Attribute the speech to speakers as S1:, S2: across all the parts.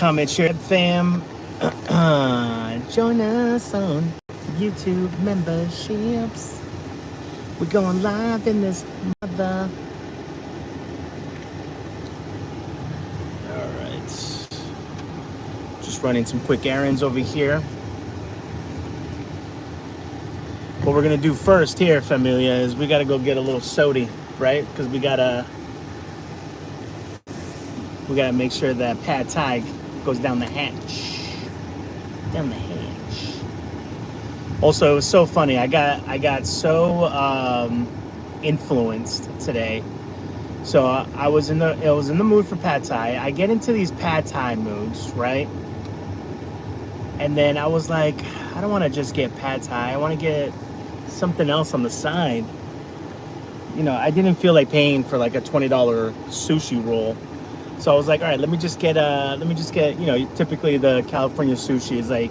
S1: comment, share, fam. Join us on YouTube memberships. We're going live in this mother. All right. Just running some quick errands over here. What we're gonna do first here, familia, is we gotta go get a little sody, right? Because we gotta make sure that pad thai goes down the hatch. Down the hatch. Also, it was so funny. I got so influenced today. So I was in the mood for pad thai. I get into these pad thai moods, right? And then I was like, I don't want to just get pad thai. I want to get something else on the side. You know, I didn't feel like paying for like a $20 sushi roll. So I was like, all right, let me just get, you know, typically the California sushi is like,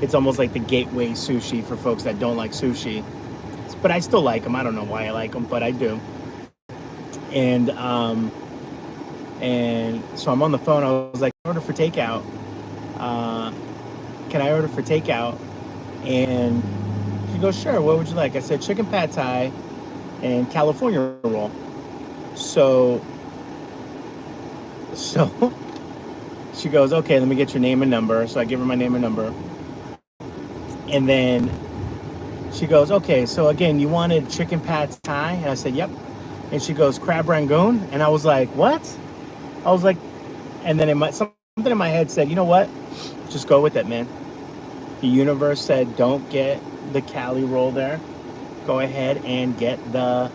S1: it's almost like the gateway sushi for folks that don't like sushi. But I still like them. I don't know why I like them, but I do. And so I'm on the phone. I was like, order for takeout. Can I order for takeout? And she goes, sure. What would you like? I said, chicken pad thai and California roll. So she goes, okay, let me get your name and number. So I give her my name and number. And then she goes, okay, so again, you wanted chicken pad thai? And I said, yep. And she goes, crab rangoon? And I was like, what? I was like, and then something in my head said, you know what? Just go with it, man. The universe said, don't get the Cali roll there. Go ahead and get the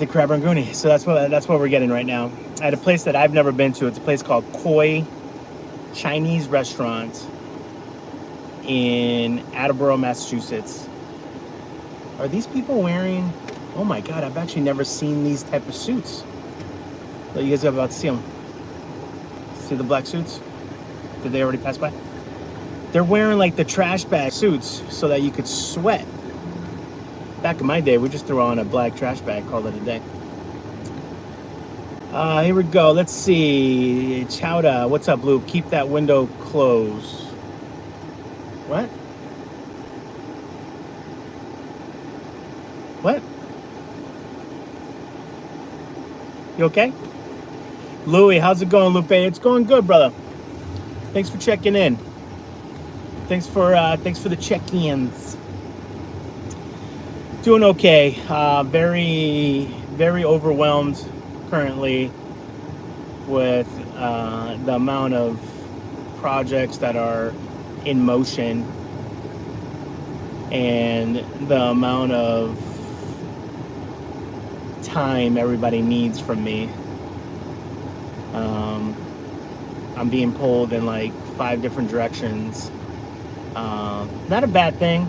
S1: crab rangoon. So that's what we're getting right now. At a place that I've never been to. It's a place called Koi Chinese Restaurant in Attleboro, Massachusetts. Are these people wearing? Oh my God! I've actually never seen these type of suits. So you guys are about to see them. See the black suits? Did they already pass by? They're wearing like the trash bag suits so that you could sweat. Back in my day, we just threw on a black trash bag, called it a day. Here we go. Let's see. Chowda, what's up, Luke? Keep that window closed. What? What? You okay? Louie, how's it going, Lupe? It's going good, brother. Thanks for checking in. Thanks for the check-ins. Doing okay. Very, very overwhelmed currently with the amount of projects that are in motion and the amount of time everybody needs from me. I'm being pulled in like 5 different directions. Not a bad thing.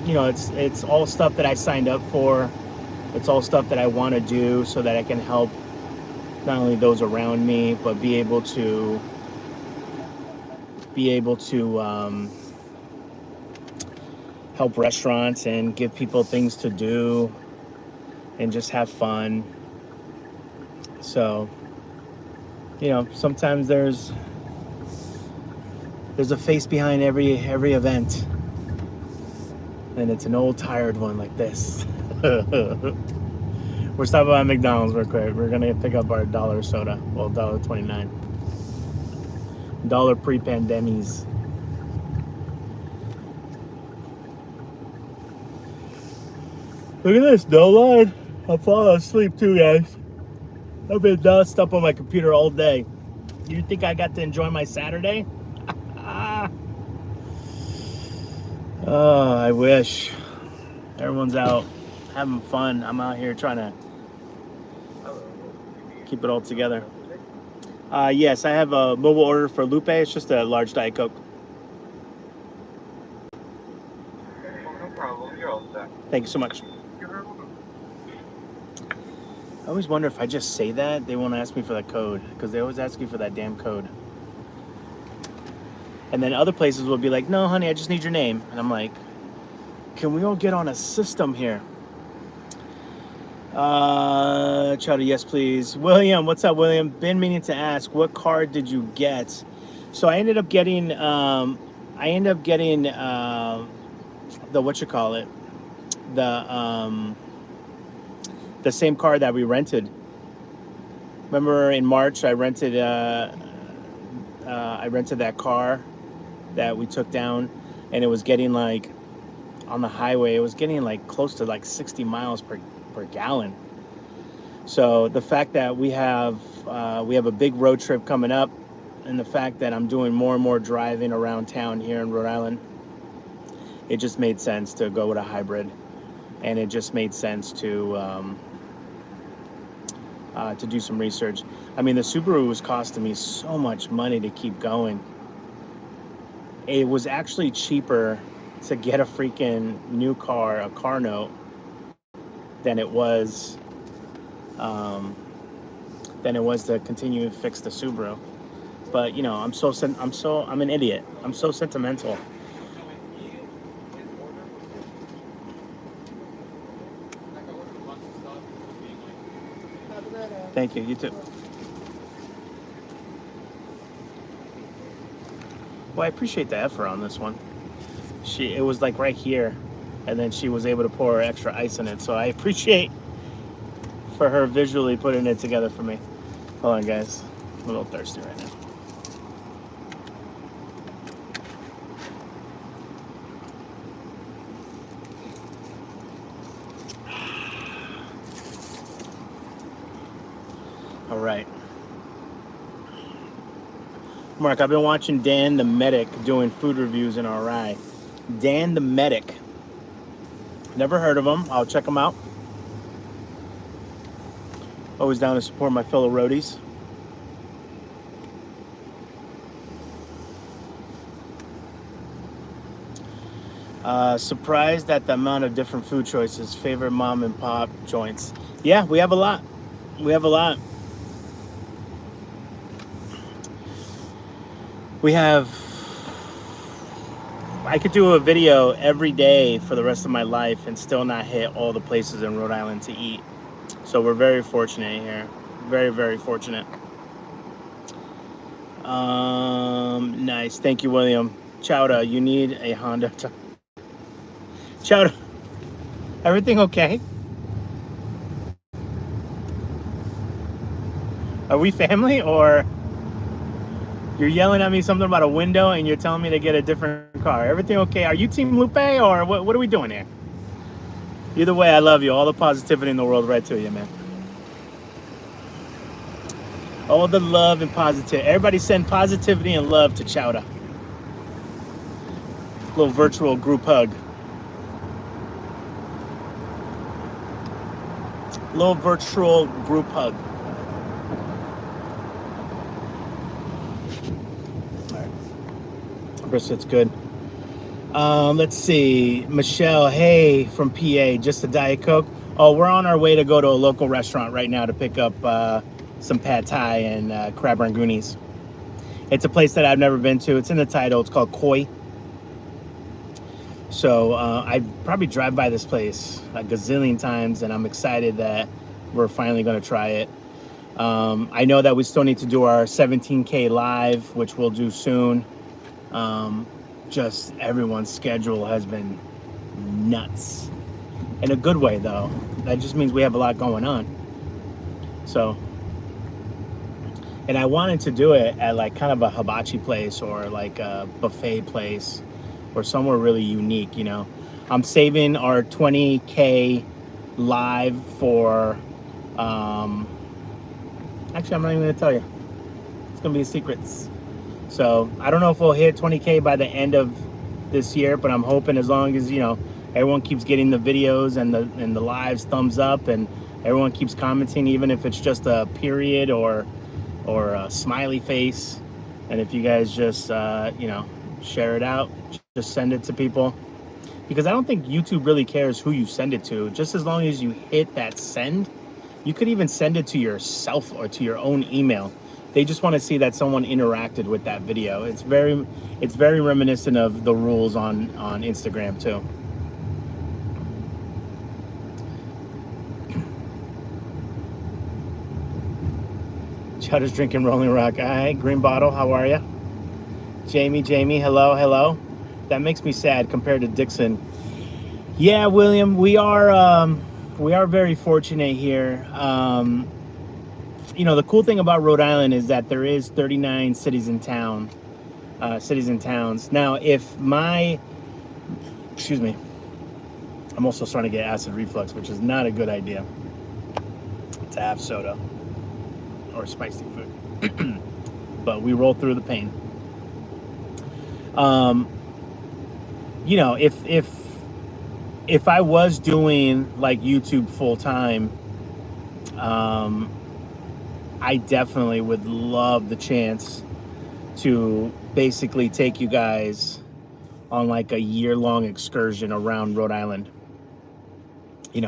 S1: You know, it's all stuff that I signed up for. It's all stuff that I want to do so that I can help not only those around me, but be able to help restaurants and give people things to do and just have fun. So, you know, sometimes there's a face behind every event, and it's an old tired one like this. We're stopping by McDonald's real quick. We're gonna pick up our $1 soda. Well, $1.29. $1 pre-pandemies. Look at this, no line. I'm falling asleep too, guys. I've been dust up on my computer all day. You think I got to enjoy my Saturday? Oh, I wish. Everyone's out having fun. I'm out here trying to keep it all together. Yes, I have a mobile order for Lupe. It's just a large Diet Coke.
S2: No problem. You're all set.
S1: Thank you so much. I always wonder if I just say that, they won't ask me for that code, because they always ask you for that damn code. And then other places will be like, no, honey, I just need your name. And I'm like, can we all get on a system here? Chowder, yes, please. William, what's up, William? Been meaning to ask, what car did you get? So I ended up getting the what you call it, the same car that we rented. Remember in March, I rented that car that we took down, and it was getting like on the highway, it was getting like close to like 60 miles per gallon. So the fact that we have a big road trip coming up, and the fact that I'm doing more and more driving around town here in Rhode Island, it just made sense to go with a hybrid, and it just made sense to do some research. I mean, the Subaru was costing me so much money to keep going. It was actually cheaper to get a freaking new car, a car note, than it was um, to continue to fix the Subaru. But you know, I'm an idiot. I'm so sentimental. Thank you. You too. Well, I appreciate the effort on this one. It was like right here, and then she was able to pour extra ice in it. So I appreciate for her visually putting it together for me. Hold on, guys. I'm a little thirsty right now. All right. Mark, I've been watching Dan the Medic doing food reviews in RI. Dan the Medic. Never heard of him. I'll check him out. Always down to support my fellow roadies. Surprised at the amount of different food choices. Favorite mom and pop joints. Yeah, we have a lot. We have a lot. We have. I could do a video every day for the rest of my life and still not hit all the places in Rhode Island to eat. So we're very fortunate here. Very, very fortunate. Nice. Thank you, William. Chowda, you need a Honda. Chowda, everything okay? Are we family, or you're yelling at me something about a window and you're telling me to get a different car? Everything okay? Are you Team Lupe, or what are we doing here? Either way, I love you. All the positivity in the world right to you, man. All the love and positivity. Everybody send positivity and love to Chowda. Little virtual group hug. Little virtual group hug. All right. Brisket's good. Let's see. Michelle, hey, from PA, just a Diet Coke. Oh, we're on our way to go to a local restaurant right now to pick up some pad thai and crab rangoonies. It's a place that I've never been to. It's in the title. It's called Koi. So I probably drive by this place a gazillion times, and I'm excited that we're finally going to try it. I know that we still need to do our 17K live, which we'll do soon. Just everyone's schedule has been nuts. In a good way, though. That just means we have a lot going on. So, and I wanted to do it at like kind of a hibachi place or like a buffet place or somewhere really unique, you know. I'm saving our 20K live for, actually, I'm not even gonna tell you. It's gonna be secrets. So I don't know if we'll hit 20K by the end of this year, but I'm hoping, as long as, you know, everyone keeps getting the videos and the lives thumbs up, and everyone keeps commenting, even if it's just a period or a smiley face. And if you guys just you know, share it out, just send it to people, because I don't think YouTube really cares who you send it to. Just as long as you hit that send. You could even send it to yourself or to your own email. They just want to see that someone interacted with that video. It's very reminiscent of the rules on Instagram too. Chudder's drinking Rolling Rock. All right, Green Bottle, how are you? Jamie, hello. That makes me sad compared to Dixon. Yeah, William, we are very fortunate here. The cool thing about Rhode Island is that there is 39 cities and towns. Now, excuse me, I'm also starting to get acid reflux, which is not a good idea to have soda or spicy food. But we roll through the pain. If I was doing like YouTube full time, I definitely would love the chance to basically take you guys on like a year-long excursion around Rhode Island. We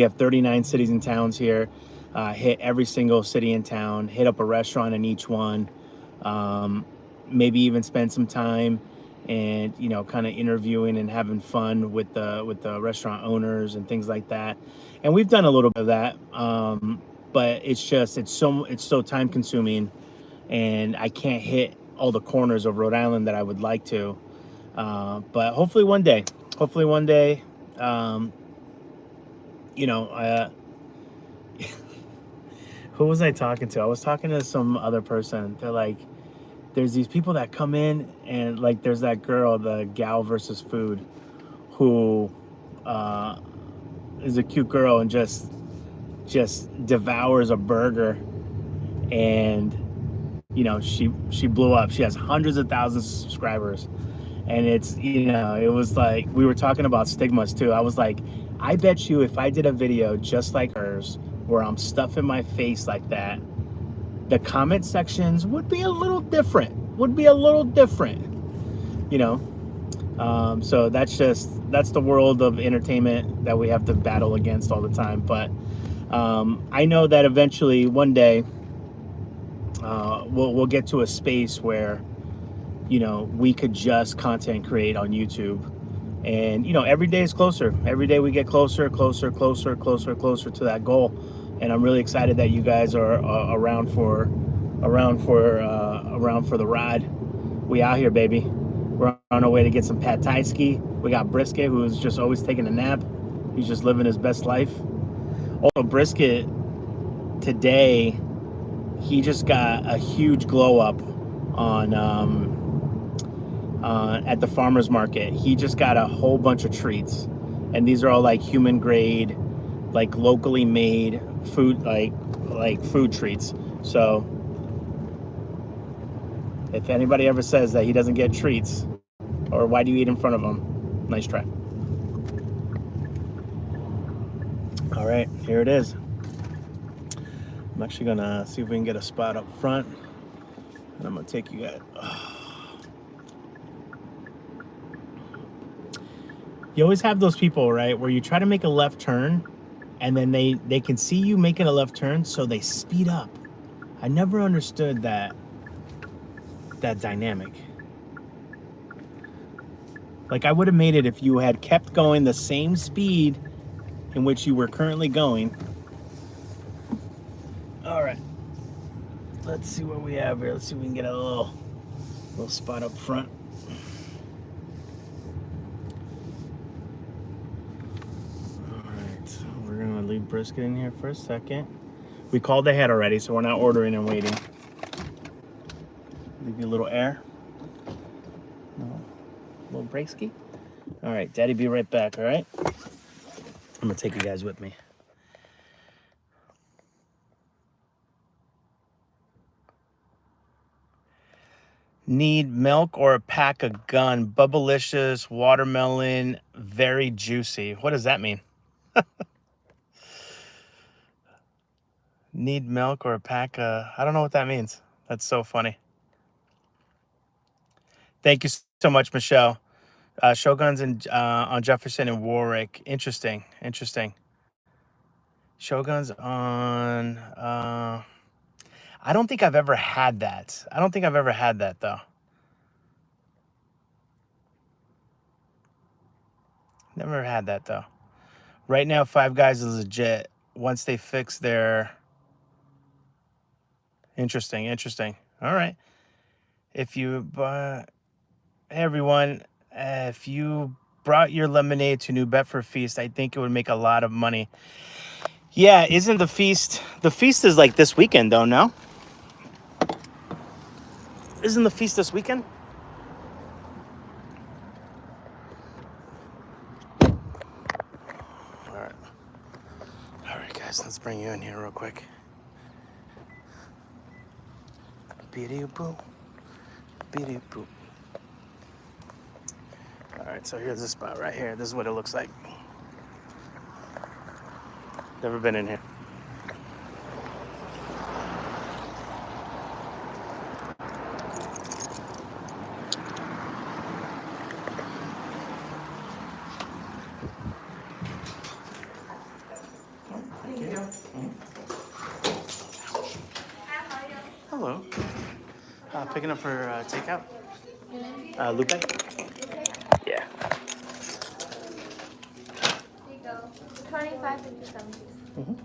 S1: have 39 cities and towns here. Hit every single city and town. Hit up a restaurant in each one. Maybe even spend some time and kind of interviewing and having fun with the restaurant owners and things like that. And we've done a little bit of that, but it's so time consuming, and I can't hit all the corners of Rhode Island that I would like to. But hopefully one day. Um, you know, uh, who was I talking to? I was talking to some other person. They're like, there's these people that come in, and like there's that girl, the gal versus food, who is a cute girl and just devours a burger. And she blew up. She has hundreds of thousands of subscribers. And it was like, we were talking about stigmas too. I was like, I bet you if I did a video just like hers, where I'm stuffing my face like that, the comment sections would be a little different. So that's the world of entertainment that we have to battle against all the time. But I know that eventually one day we'll get to a space where we could just content create on YouTube. And every day is closer. Every day we get closer to that goal. And I'm really excited that you guys are around for the ride. We out here, baby. We're on our way to get some pad thai ski. We got Brisket, who is just always taking a nap. He's just living his best life. Also, Brisket today, he just got a huge glow up on at the farmer's market. He just got a whole bunch of treats, and these are all like human grade, like locally made food, like food treats. So if anybody ever says that he doesn't get treats, or why do you eat in front of him, nice try. All right, here it is. I'm actually gonna see if we can get a spot up front, and I'm gonna take you guys. You always have those people, right, where you try to make a left turn, and then they can see you making a left turn, so they speed up. I never understood that dynamic. Like, I would have made it if you had kept going the same speed in which you were currently going. All right, let's see what we have here. Let's see if we can get a little spot up front. We're gonna leave Brisket in here for a second. We called ahead already, so we're not ordering and waiting. Leave you a little air. No. A little breaksky. All right, Daddy, be right back. All right. I'm gonna take you guys with me. Need milk or a pack of gun? Bubblicious, watermelon, very juicy. What does that mean? Need milk or a pack of... I don't know what that means. That's so funny. Thank you so much, Michelle. Shoguns on Jefferson and Warwick. Interesting. Shoguns on... I don't think I've ever had that. Though. Never had that, though. Right now, Five Guys is legit. Once they fix their... Interesting. All right. If you, hey everyone, if you brought your lemonade to New Bedford Feast, I think it would make a lot of money. Yeah, isn't the feast? The feast is like this weekend, though. No, isn't the feast this weekend? All right, guys. Let's bring you in here real quick. Beady-boo. Beady-boo. All right, so here's the spot right here. This is what it looks like. Never been in here. Thank you. Hello. Picking up for takeout. Lupe? Yeah.
S3: There you go. 25.57.
S1: Mm-hmm.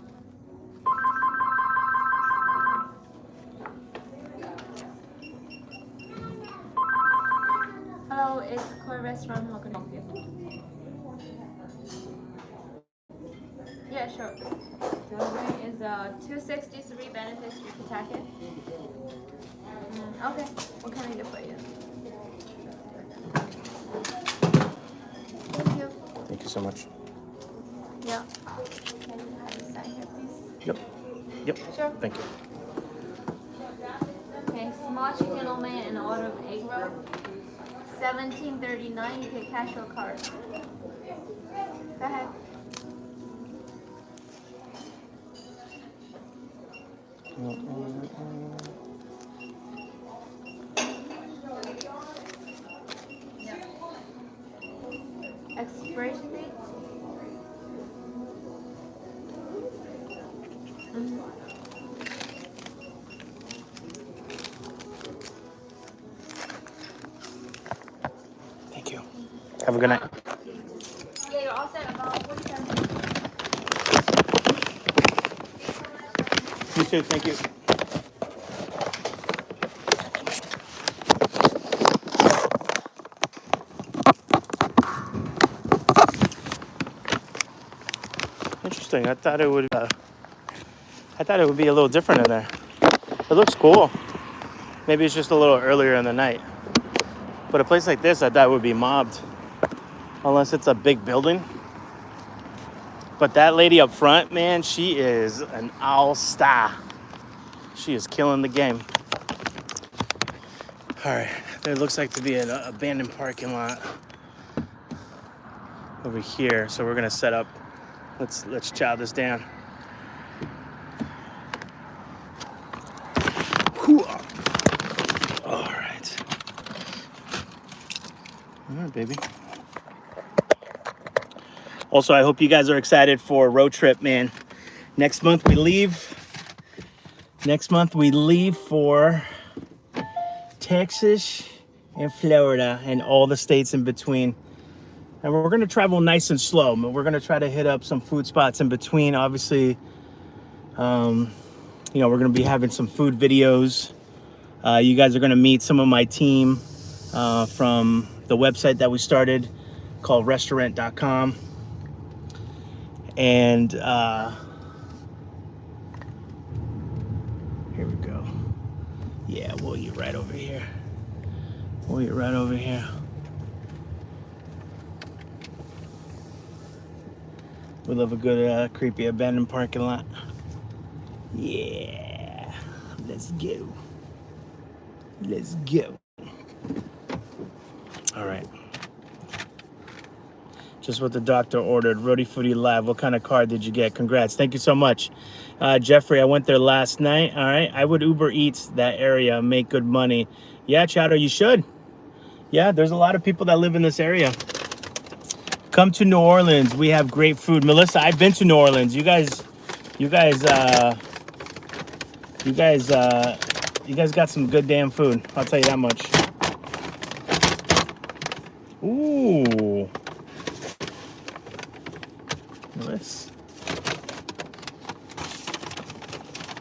S3: Hello, it's Core Restaurant. How can I help you? Yeah, sure. Delivery is 263 Benefit Street, Pawtucket. Okay, what can I do for you? Thank you.
S1: Thank you so much.
S3: Yeah. Can you have a sign here, please?
S1: Yep.
S3: Sure.
S1: Thank you.
S3: Okay, small chicken lo mein and an order of egg roll. $17.39. You pay cash or card. Go ahead. Expiration date?
S1: Thank you. Have a good night.
S3: Yeah, you're all set. About 47 minutes.
S1: You too. Thank you. Interesting. I thought it would be a little different in there. It looks cool. Maybe it's just a little earlier in the night. But a place like this, I thought would be mobbed, unless it's a big building. But that lady up front, man, she is an all-star. She is killing the game. All right, there looks like to be an abandoned parking lot over here. So we're gonna set up. Let's chow this down. All right. All right, baby. Also, I hope you guys are excited for a road trip, man. Next month we leave for Texas and Florida and all the states in between. And we're gonna travel nice and slow. We're gonna try to hit up some food spots in between. Obviously, we're gonna be having some food videos. You guys are gonna meet some of my team from the website that we started called restaurant.com. And here we go. Yeah, we'll eat right over here. We love a good creepy abandoned parking lot. Yeah, let's go. All right. Just what the doctor ordered. Roti Footy Live. What kind of card did you get? Congrats. Thank you so much. Jeffrey, I went there last night. All right. I would Uber Eats that area, make good money. Yeah, Chowder, you should. Yeah, there's a lot of people that live in this area. Come to New Orleans. We have great food. Melissa, I've been to New Orleans. You guys got some good damn food. I'll tell you that much. Ooh.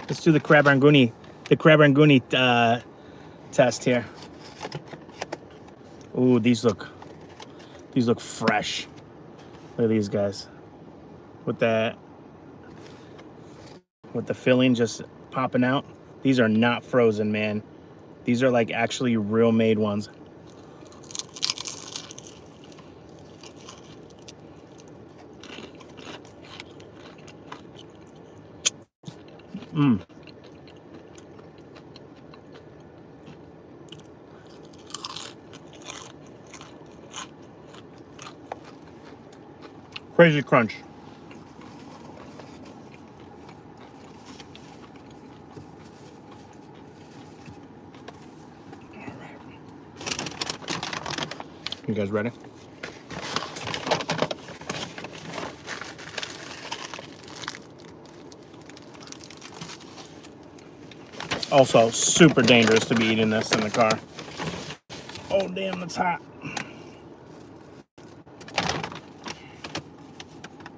S1: Let's do the crab rangoon. the crab rangoon test here. Ooh, these look fresh. Look at these guys. With the filling just popping out. These are not frozen, man. These are like actually real made ones. Mmm. Crazy crunch. You guys ready? Also, super dangerous to be eating this in the car. Oh, damn, that's hot.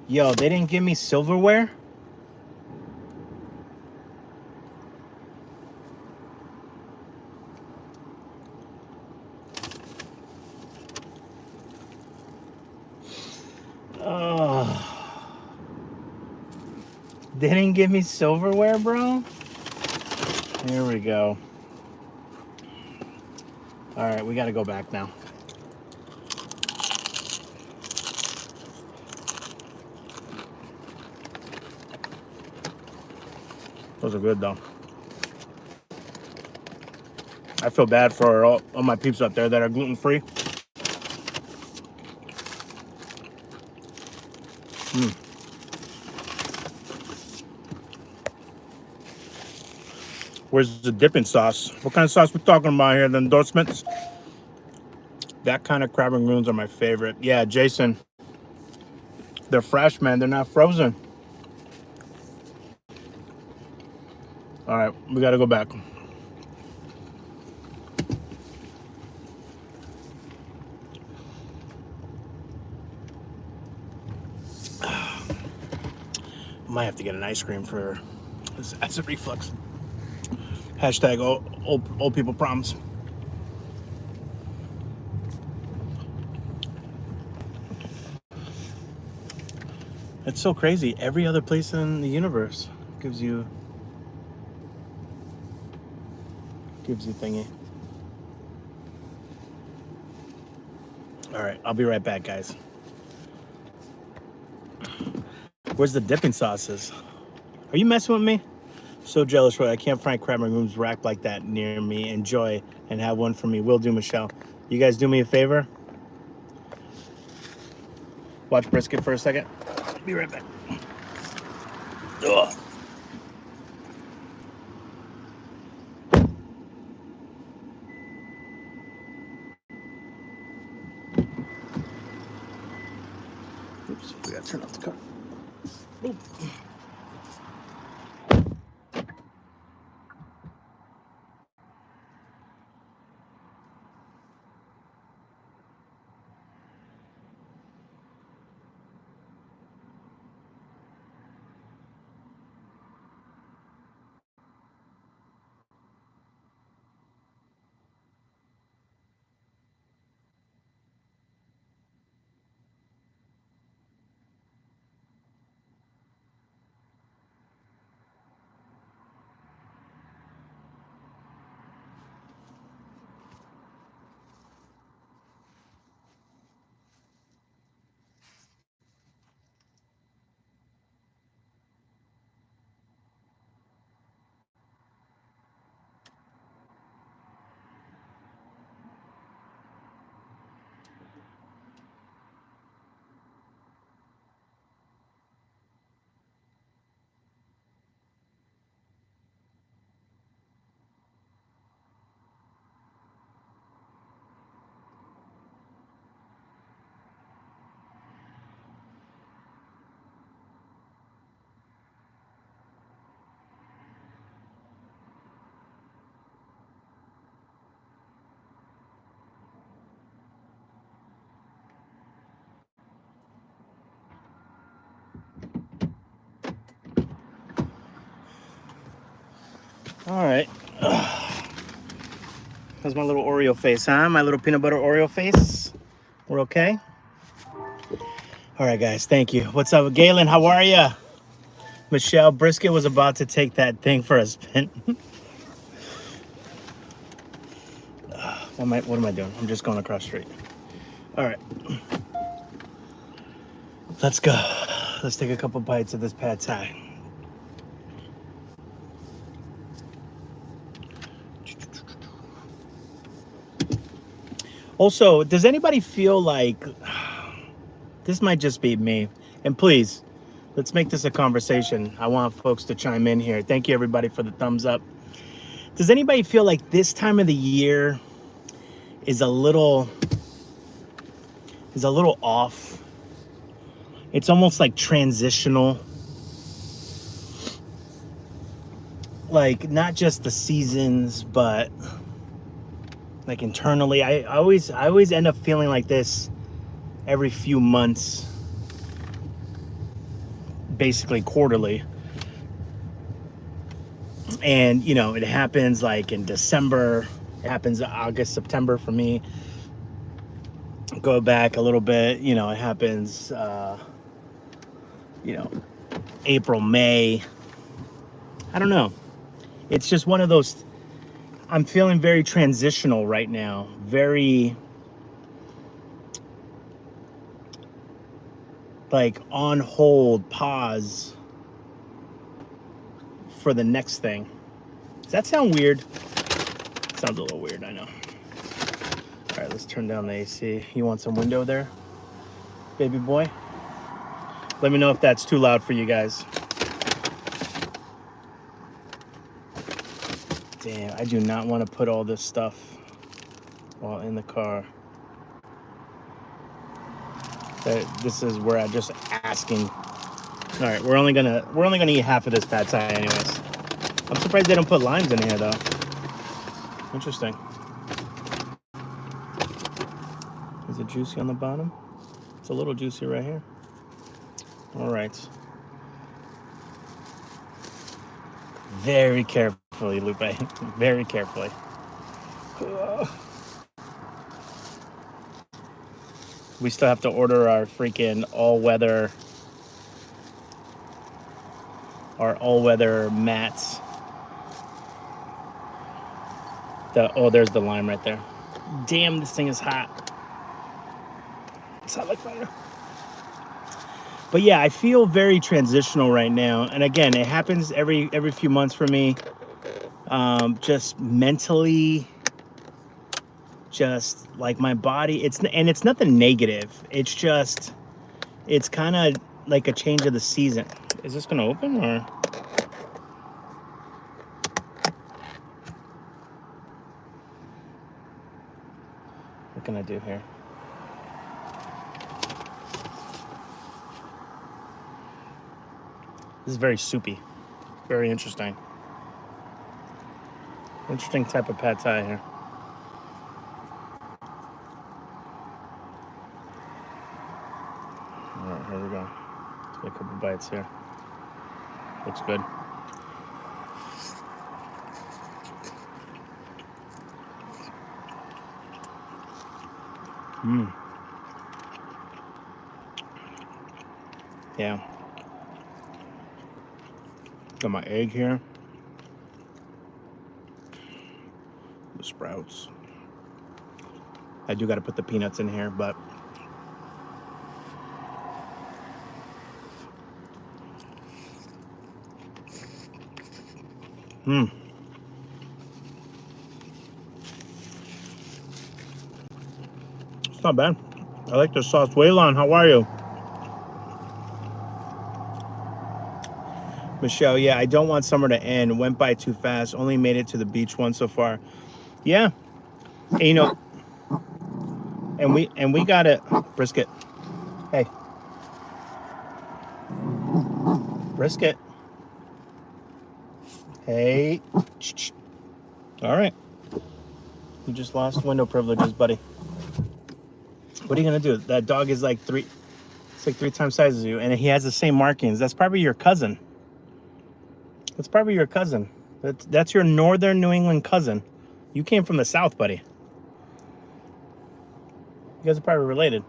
S1: Yo, they didn't give me silverware? Oh. They didn't give me silverware, bro? Here we go. All right, we got to go back now. Those are good, though. I feel bad for all my peeps out there that are gluten-free. Where's the dipping sauce? What kind of sauce we talking about here? The endorsements? That kind of crab rangoons are my favorite. Yeah, Jason. They're fresh, man. They're not frozen. All right, we got to go back. Might have to get an ice cream for this acid reflux. Hashtag old people problems. It's so crazy. Every other place in the universe gives you thingy. All right, I'll be right back, guys. Where's the dipping sauces? Are you messing with me? So jealous, Roy. I can't find crab rangoons wrapped like that near me. Enjoy and have one for me. Will do, Michelle. You guys do me a favor? Watch brisket for a second. Be right back. Ugh. Oops, we gotta turn off the car. Ooh. All right. How's my little Oreo face, huh? My little peanut butter Oreo face? We're okay? All right, guys, thank you. What's up, Galen? How are you? Michelle Brisket was about to take that thing for a spin. What am I doing? I'm just going across the street. All right. Let's go. Let's take a couple bites of this pad thai. Also, does anybody feel like this might just be me? And please, let's make this a conversation. I want folks to chime in here. Thank you, everybody, for the thumbs up. Does anybody feel like this time of the year is a little off? It's almost like transitional. Like not just the seasons, but like internally. I always end up feeling like this every few months, basically quarterly. And you know, it happens like in December, it happens August, September for me. Go back a little bit, you know, it happens you know, April, May. I don't know. It's just one of those, I'm feeling very transitional right now. Very like on hold, pause for the next thing. Does that sound weird? Sounds a little weird, I know. All right, let's turn down the AC. You want some window there, baby boy? Let me know if that's too loud for you guys. Damn, I do not want to put all this stuff while in the car. This is where I'm just asking. All right, we're only gonna eat half of this pad thai anyways. I'm surprised they don't put limes in here though. Interesting. Is it juicy on the bottom? It's a little juicy right here. All right. Very carefully, Lupe. Very carefully. We still have to order our freaking all-weather mats. There's the lime right there. Damn, this thing is hot. It's hot like fire. But yeah, I feel very transitional right now. And again, it happens every few months for me. Just mentally, just like my body, it's nothing negative. It's kind of like a change of the season. Is this gonna open or? What can I do here? This is very soupy. Very interesting. Interesting type of pad thai here. All right, here we go. Let's get a couple bites here. Looks good. Yeah. Got my egg here. The sprouts. I do got to put the peanuts in here, but it's not bad. I like the sauce. Waylon, how are you? Michelle, yeah, I don't want summer to end. Went by too fast. Only made it to the beach once so far. Yeah. And, you know, and we got it. Brisket. Hey. Brisket. Hey. All right. You just lost window privileges, buddy. What are you gonna do? That dog is like three times size as you, and he has the same markings. That's probably your cousin. That's probably your cousin. That's your northern New England cousin. You came from the South, buddy. You guys are probably related.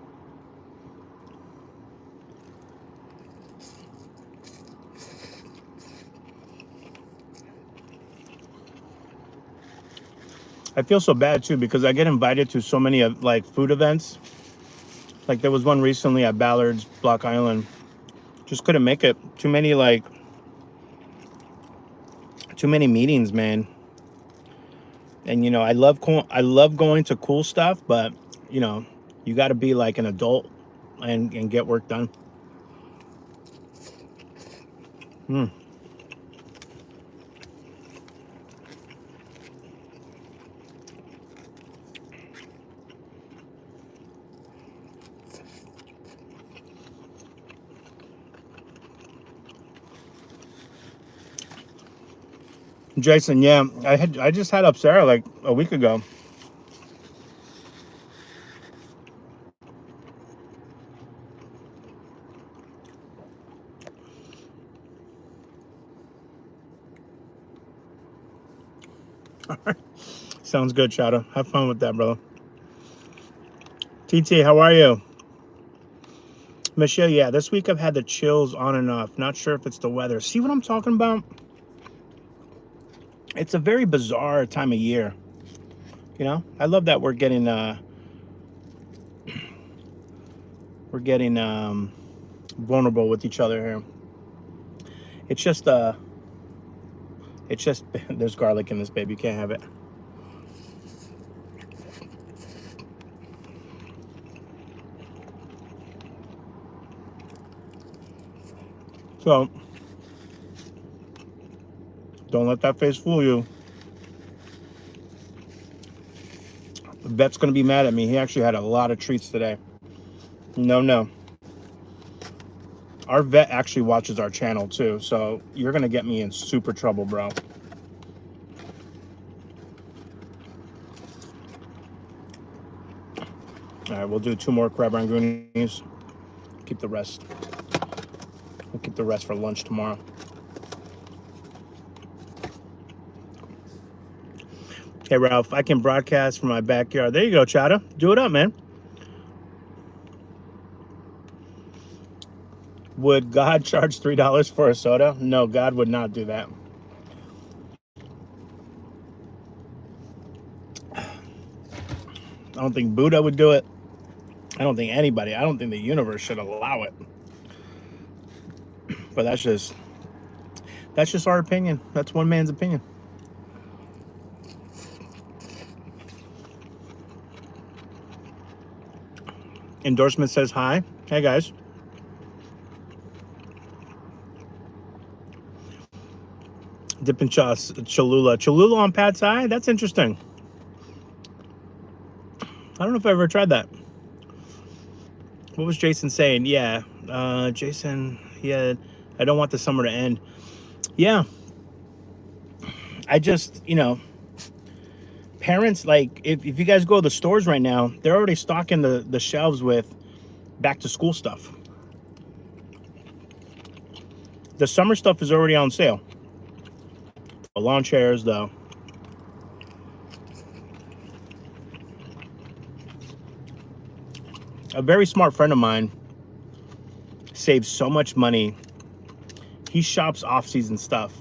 S1: I feel so bad too because I get invited to so many like food events. Like there was one recently at Ballard's Block Island. Just couldn't make it. Too many meetings, man. And I love going to cool stuff, but you know, you got to be like an adult and get work done. Mm. Jason, yeah, I just had up Sarah like a week ago. Sounds good, Shadow. Have fun with that, brother. TT, how are you? Michelle, yeah, this week I've had the chills on and off. Not sure if it's the weather. See what I'm talking about? It's a very bizarre time of year. I love that we're getting vulnerable with each other here. It's just there's garlic in this, baby. You can't have it. So don't let that face fool you. The vet's gonna be mad at me. He actually had a lot of treats today. No. Our vet actually watches our channel too, so you're gonna get me in super trouble, bro. All right, we'll do 2 more crab rangoonies. Keep the rest. We'll keep the rest for lunch tomorrow. Hey, Ralph, I can broadcast from my backyard. There you go, Chata. Do it up, man. Would God charge $3 for a soda? No, God would not do that. I don't think Buddha would do it. I don't think anybody. I don't think the universe should allow it. But that's just our opinion. That's one man's opinion. Endorsement says hi. Hey guys. Dippin' Cholula. Cholula on Pad Thai? That's interesting. I don't know if I ever tried that. What was Jason saying? Yeah. Jason, yeah, I don't want the summer to end. Yeah. I just, parents, like, if you guys go to the stores right now, they're already stocking the shelves with back to school stuff. The summer stuff is already on sale. The lawn chairs, though. A very smart friend of mine saves so much money. He shops off-season stuff.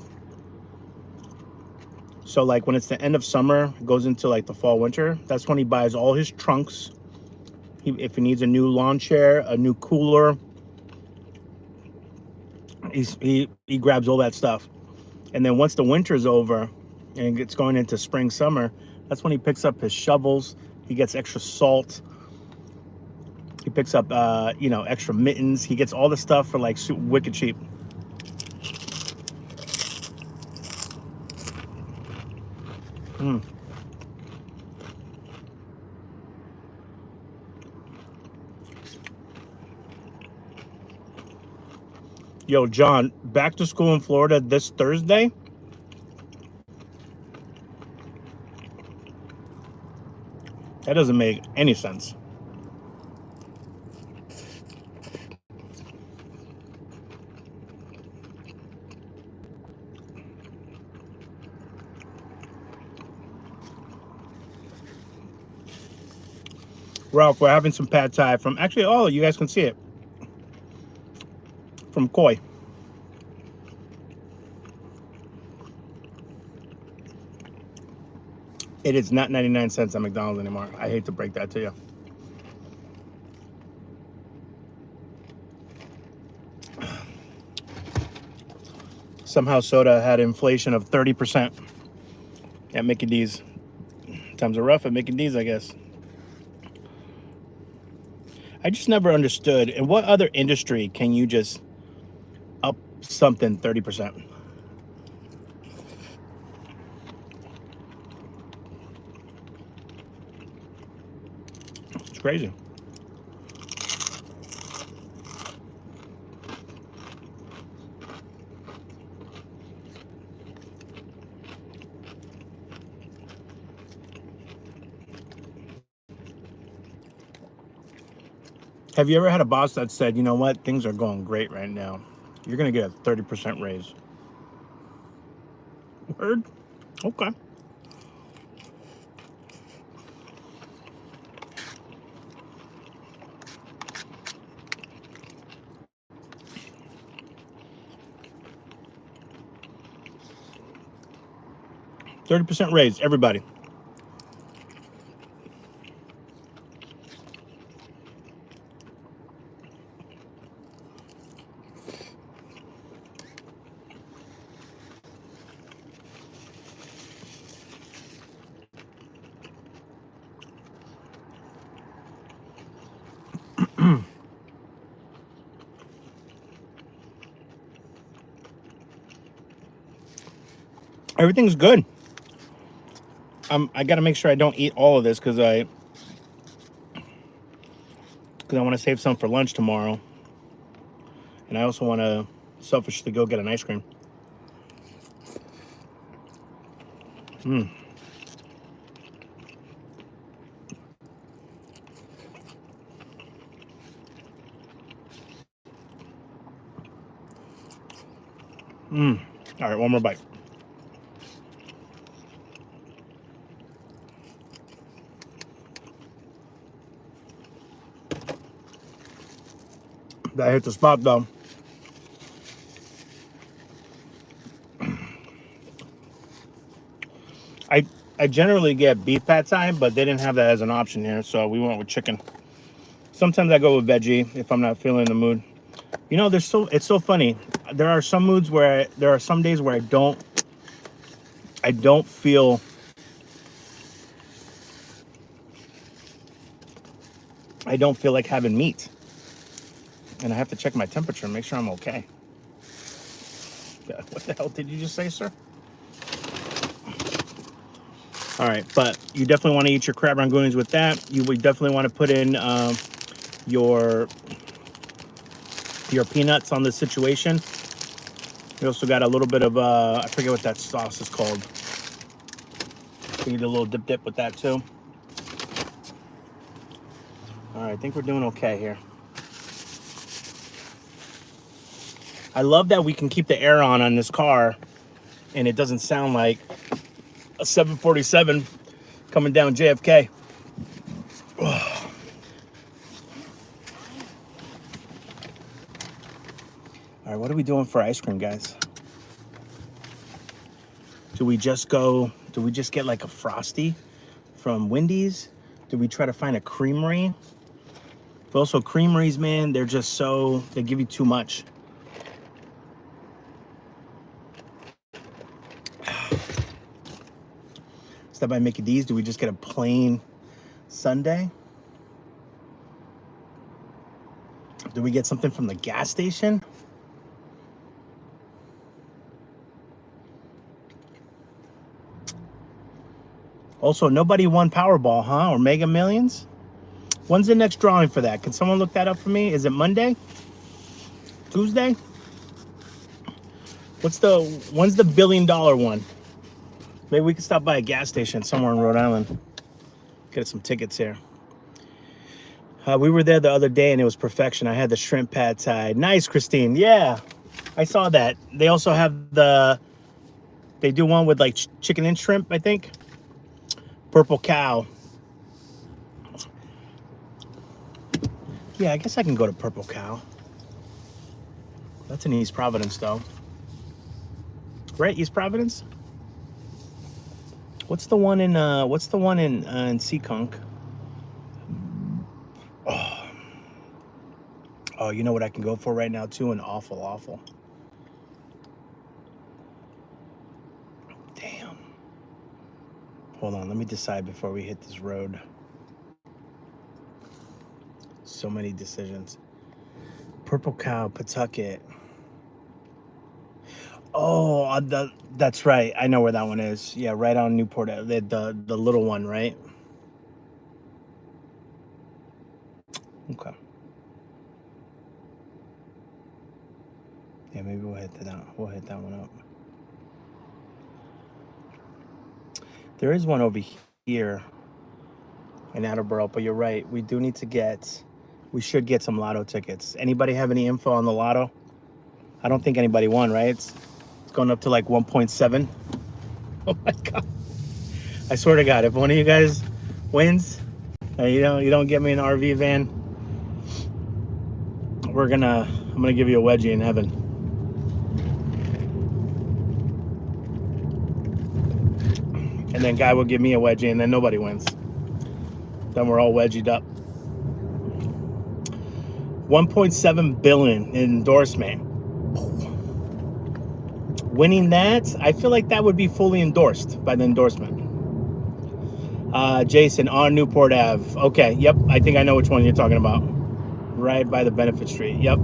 S1: So, like, when it's the end of summer, goes into, like, the fall, winter, that's when he buys all his trunks. If he needs a new lawn chair, a new cooler, he grabs all that stuff. And then once the winter's over and it's going into spring, summer, that's when he picks up his shovels. He gets extra salt. He picks up, extra mittens. He gets all the stuff for like wicked cheap. Mm. Yo, John, back to school in Florida this Thursday. That doesn't make any sense. Ralph, we're having some pad thai from, actually, oh, you guys can see it, from Koi. It is not 99 cents at McDonald's anymore. I hate to break that to you. Somehow soda had inflation of 30% at Mickey D's. Times are rough at Mickey D's, I guess. I just never understood. In what other industry can you just up something 30%? It's crazy. Have you ever had a boss that said, you know what, things are going great right now, you're going to get a 30% raise? Word? Okay. %30 raise, everybody. Everything's good. I got to make sure I don't eat all of this because I want to save some for lunch tomorrow, and I also want to selfishly go get an ice cream. All right, one more bite. That hit the spot though. I generally get beef pad thai, but they didn't have that as an option here, so we went with chicken. Sometimes I go with veggie if I'm not feeling the mood. You know, it's so funny. There are some moods where there are some days where I don't feel like having meat, and I have to check my temperature and make sure I'm okay. What the hell did you just say, sir? All right, but you definitely want to eat your crab rangoonies with that. You would definitely want to put in your peanuts on the situation. You also got a little bit of I forget what that sauce is called. You need a little dip with that too. All right, I think we're doing okay here. I love that we can keep the air on this car, and it doesn't sound like a 747 coming down JFK. All right, what are we doing for ice cream, guys? Do we just get like a Frosty from Wendy's? Do we try to find a creamery? But also creameries, man, they give you too much. Stop by Mickey D's. Do we just get a plain sundae? Do we get something from the gas station? Also, nobody won Powerball, huh? Or Mega Millions? When's the next drawing for that? Can someone look that up for me? Is it Monday? Tuesday? When's the $1 billion one? Maybe we could stop by a gas station somewhere in Rhode Island. Get some tickets here. We were there the other day and it was perfection. I had the shrimp pad thai. Nice, Christine. Yeah, I saw that. They also have they do one with like chicken and shrimp, I think. Purple Cow. Yeah, I guess I can go to Purple Cow. That's in East Providence, though. Right, East Providence? What's the one in Seekonk? Oh, you know what I can go for right now too? An awful. Damn. Hold on, let me decide before we hit this road. So many decisions. Purple Cow, Pawtucket. Oh, that's right. I know where that one is. Yeah, right on Newport. The little one, right? Okay. Yeah, maybe we'll hit that. We'll hit that one up. There is one over here in Attleboro, but you're right. We do need to get. We should get some lotto tickets. Anybody have any info on the lotto? I don't think anybody won, right? It's going up to like 1.7. Oh my god! I swear to God, if one of you guys wins, you don't get me an RV van, I'm gonna give you a wedgie in heaven. And then Guy will give me a wedgie, and then nobody wins. Then we're all wedgied up. 1.7 billion in endorsement. Winning that, I feel like that would be fully endorsed by the endorsement. Jason, on Newport Ave. Okay, yep, I think I know which one you're talking about. Right by the Benefit Street, yep.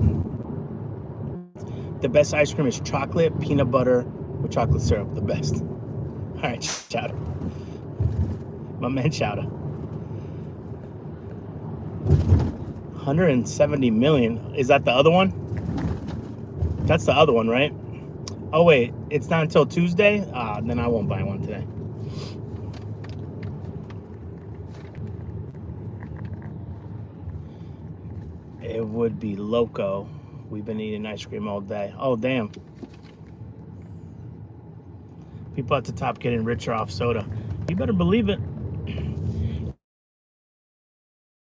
S1: The best ice cream is chocolate, peanut butter with chocolate syrup, the best. All right, Chowder. My man Chowder. 170 million. Is that the other one? That's the other one, right? Oh, wait. It's not until Tuesday? Then I won't buy one today. It would be loco. We've been eating ice cream all day. Oh, damn. People at the top getting richer off soda. You better believe it.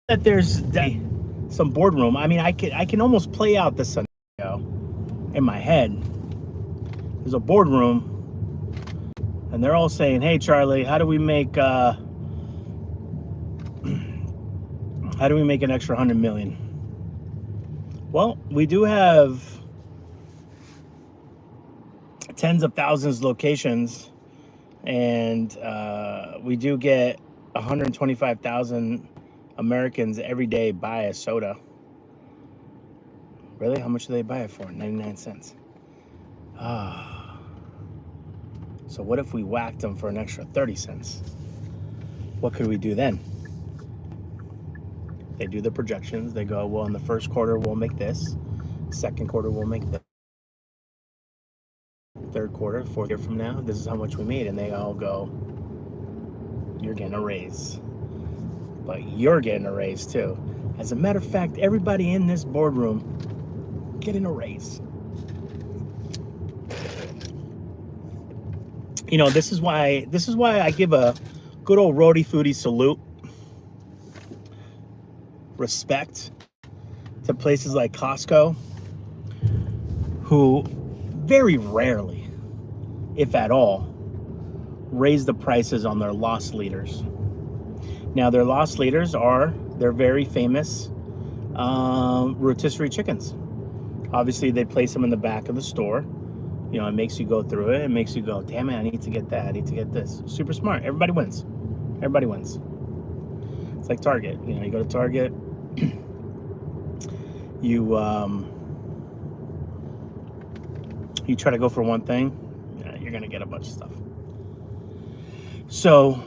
S1: That there's some boardroom. I mean, I can almost play out the scenario in my head. There's a boardroom, and they're all saying, "Hey, Charlie, how do we make an extra 100 million?" Well, we do have tens of thousands of locations, and we do get 125,000 Americans every day buy a soda. Really? How much do they buy it for? 99 cents. So what if we whacked them for an extra 30 cents? What could we do then? They do the projections. They go, well, in the first quarter, we'll make this. Second quarter, we'll make this. Third quarter, fourth year from now, this is how much we made. And they all go, you're getting a raise. But you're getting a raise too. As a matter of fact, everybody in this boardroom getting a raise. You know, this is why I give a good old roadie foodie salute. Respect to places like Costco, who very rarely, if at all, raise the prices on their loss leaders. Now, their loss leaders are their very famous rotisserie chickens. Obviously, they place them in the back of the store. You know, it makes you go through it. It makes you go, damn it, I need to get that. I need to get this. Super smart. Everybody wins. Everybody wins. It's like Target. You know, you go to Target, you try to go for one thing, you're gonna get a bunch of stuff. So,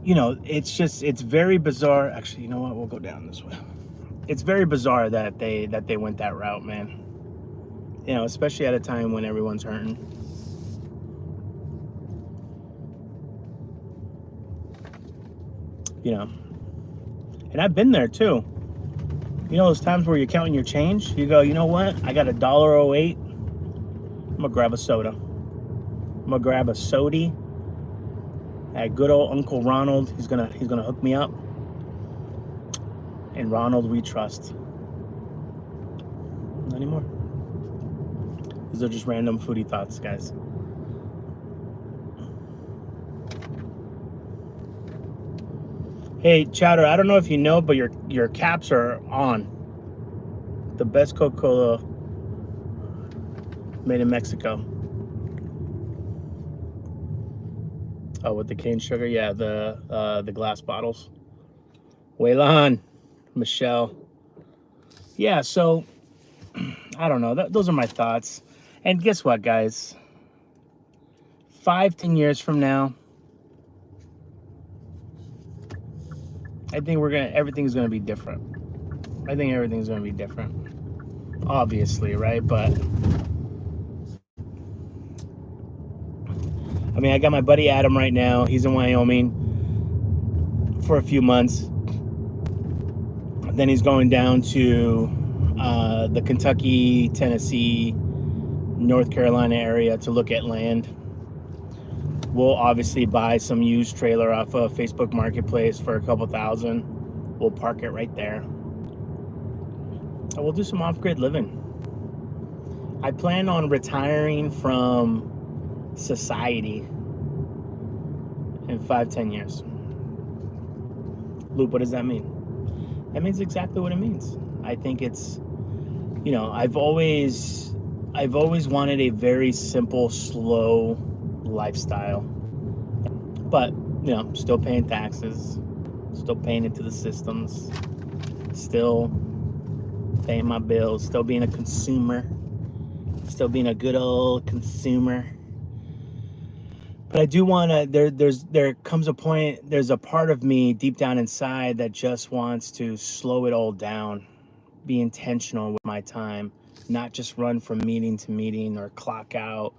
S1: you know, it's very bizarre. Actually, you know what? We'll go down this way. It's very bizarre that they went that route, man. You know, especially at a time when everyone's hurting. You know, and I've been there too. You know those times where you're counting your change? You go, you know what? I got $1.08. I'm gonna grab a soda. I'm gonna grab a sody at good old Uncle Ronald. He's gonna hook me up. And Ronald we trust. Not anymore. These are just random foodie thoughts, guys. Hey, Chowder, I don't know if you know, but your caps are on. The best Coca-Cola made in Mexico. Oh, with the cane sugar, yeah, the glass bottles. Waylan, Michelle, yeah. So I don't know. Those are my thoughts. And guess what, guys? 5-10 years from now, I think everything's gonna be different. I think everything's gonna be different. Obviously, right? But I mean, I got my buddy Adam right now. He's in Wyoming for a few months. Then he's going down to the Kentucky, Tennessee, North Carolina area to look at land. We'll obviously buy some used trailer off of Facebook Marketplace for a couple thousand. We'll park it right there. And we'll do some off-grid living. I plan on retiring from society in 5-10 years. Luke, what does that mean? That means exactly what it means. I think it's, I've always wanted a very simple, slow lifestyle. But, still paying taxes, still paying into the systems, still paying my bills, still being a consumer, still being a good old consumer. But I do want to, there comes a point, there's a part of me deep down inside that just wants to slow it all down, be intentional with my time, not just run from meeting to meeting or clock out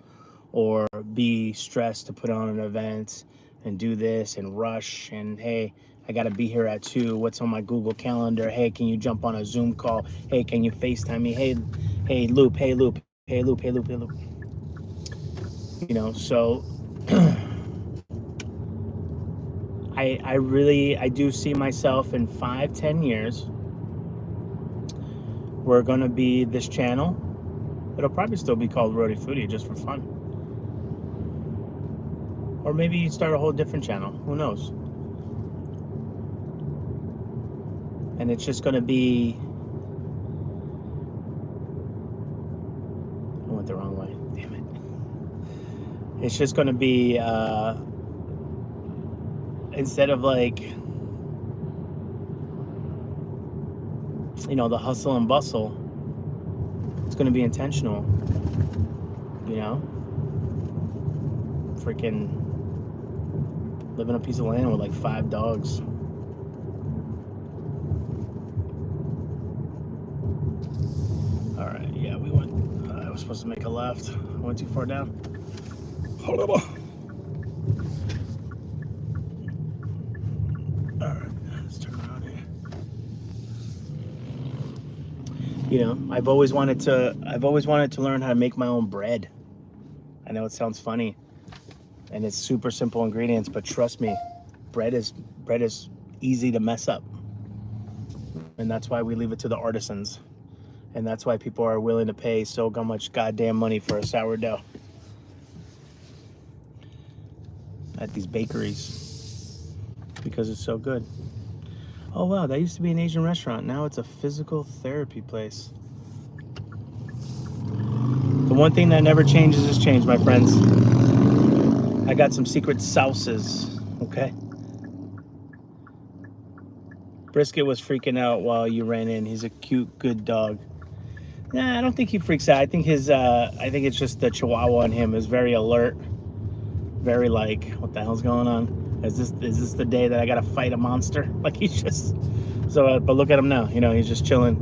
S1: or be stressed to put on an event and do this and rush and, hey, I got to be here at 2. What's on my Google Calendar? Hey, can you jump on a Zoom call? Hey, can you FaceTime me? Hey, Loop, hey, Loop, hey, Loop, hey, Loop, hey, Loop. So I do see myself in 5-10 years. We're going to be this channel. It'll probably still be called Roadie Foodie just for fun. Or maybe you start a whole different channel. Who knows? And it's just going to be... I went the wrong way. Damn it. It's just going to be... instead of like... the hustle and bustle, it's going to be intentional. Freaking live in a piece of land with like 5 dogs. All right, yeah, we went. I was supposed to make a left. I went too far down. Hold up. All right, let's turn around here. I've always wanted to learn how to make my own bread. I know it sounds funny, and it's super simple ingredients, but trust me, bread is easy to mess up, and that's why we leave it to the artisans, and that's why people are willing to pay so much goddamn money for a sourdough at these bakeries because it's so good. Oh wow, that used to be an Asian restaurant. Now it's a physical therapy place. The one thing that never changes is change, my friends. I got some secret sauces, okay? Brisket was freaking out while you ran in. He's a cute, good dog. Nah, I don't think he freaks out. I think it's just the Chihuahua in him is very alert, very like, what the hell's going on? Is this the day that I gotta fight a monster? Like he's just so. But look at him now. He's just chilling.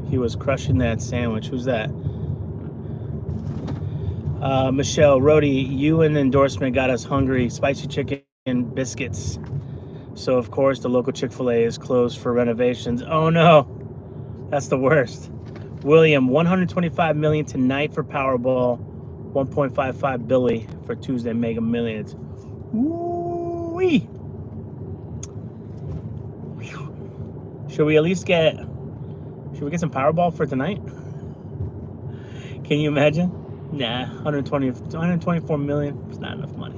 S1: He was crushing that sandwich. Who's that? Michelle, Rody, you and endorsement got us hungry. Spicy chicken and biscuits. So of course the local Chick-fil-A is closed for renovations. Oh no, that's the worst. William, 125 million tonight for Powerball, 1.55 Billy for Tuesday Mega Millions. Ooh-wee. Should we at least get? Should we get some Powerball for tonight? Can you imagine? Nah, 124 million. It's not enough money.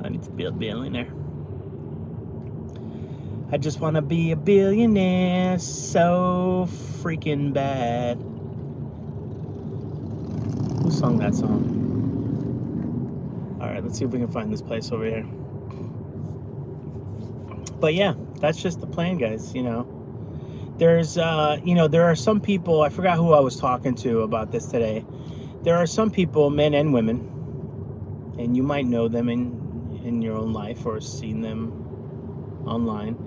S1: I need to be a billionaire. I just want to be a billionaire so freaking bad. Who sung that song? All right, let's see if we can find this place over here. But yeah, that's just the plan, guys. There's, there are some people, I forgot who I was talking to about this today. There are some people, men and women, and you might know them in your own life or seen them online.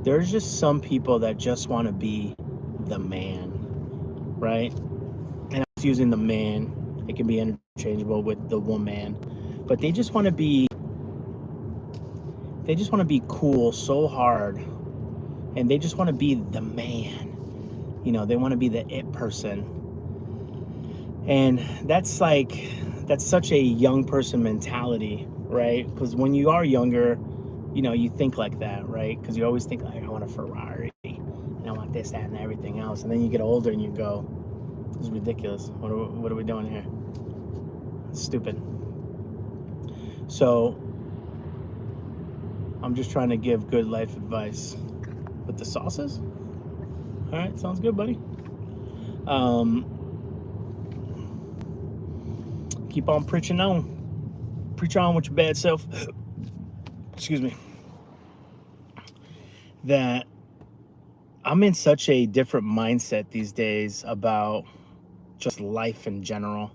S1: There's just some people that just want to be the man, right? And I was using the man. It can be interchangeable with the woman, but they just want to be cool so hard, and they just want to be the man. They want to be the it person, and that's such a young person mentality, right? Because when you are younger, you think like that, right? Because you always think like, I want a Ferrari, and I want this, that, and everything else. And then you get older and you go, this is ridiculous. What are we doing here? It's stupid. So I'm just trying to give good life advice with the sauces. All right, sounds good, buddy. Keep on preaching on. Preach on with your bad self. Excuse me. That I'm in such a different mindset these days about just life in general.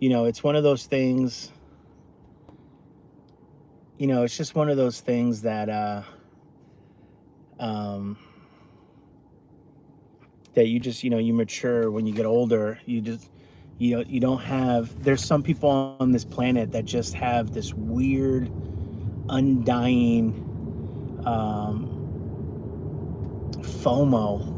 S1: It's one of those things, it's just one of those things that that you just, you mature when you get older. You just, you don't have, there's some people on this planet that just have this weird, undying FOMO.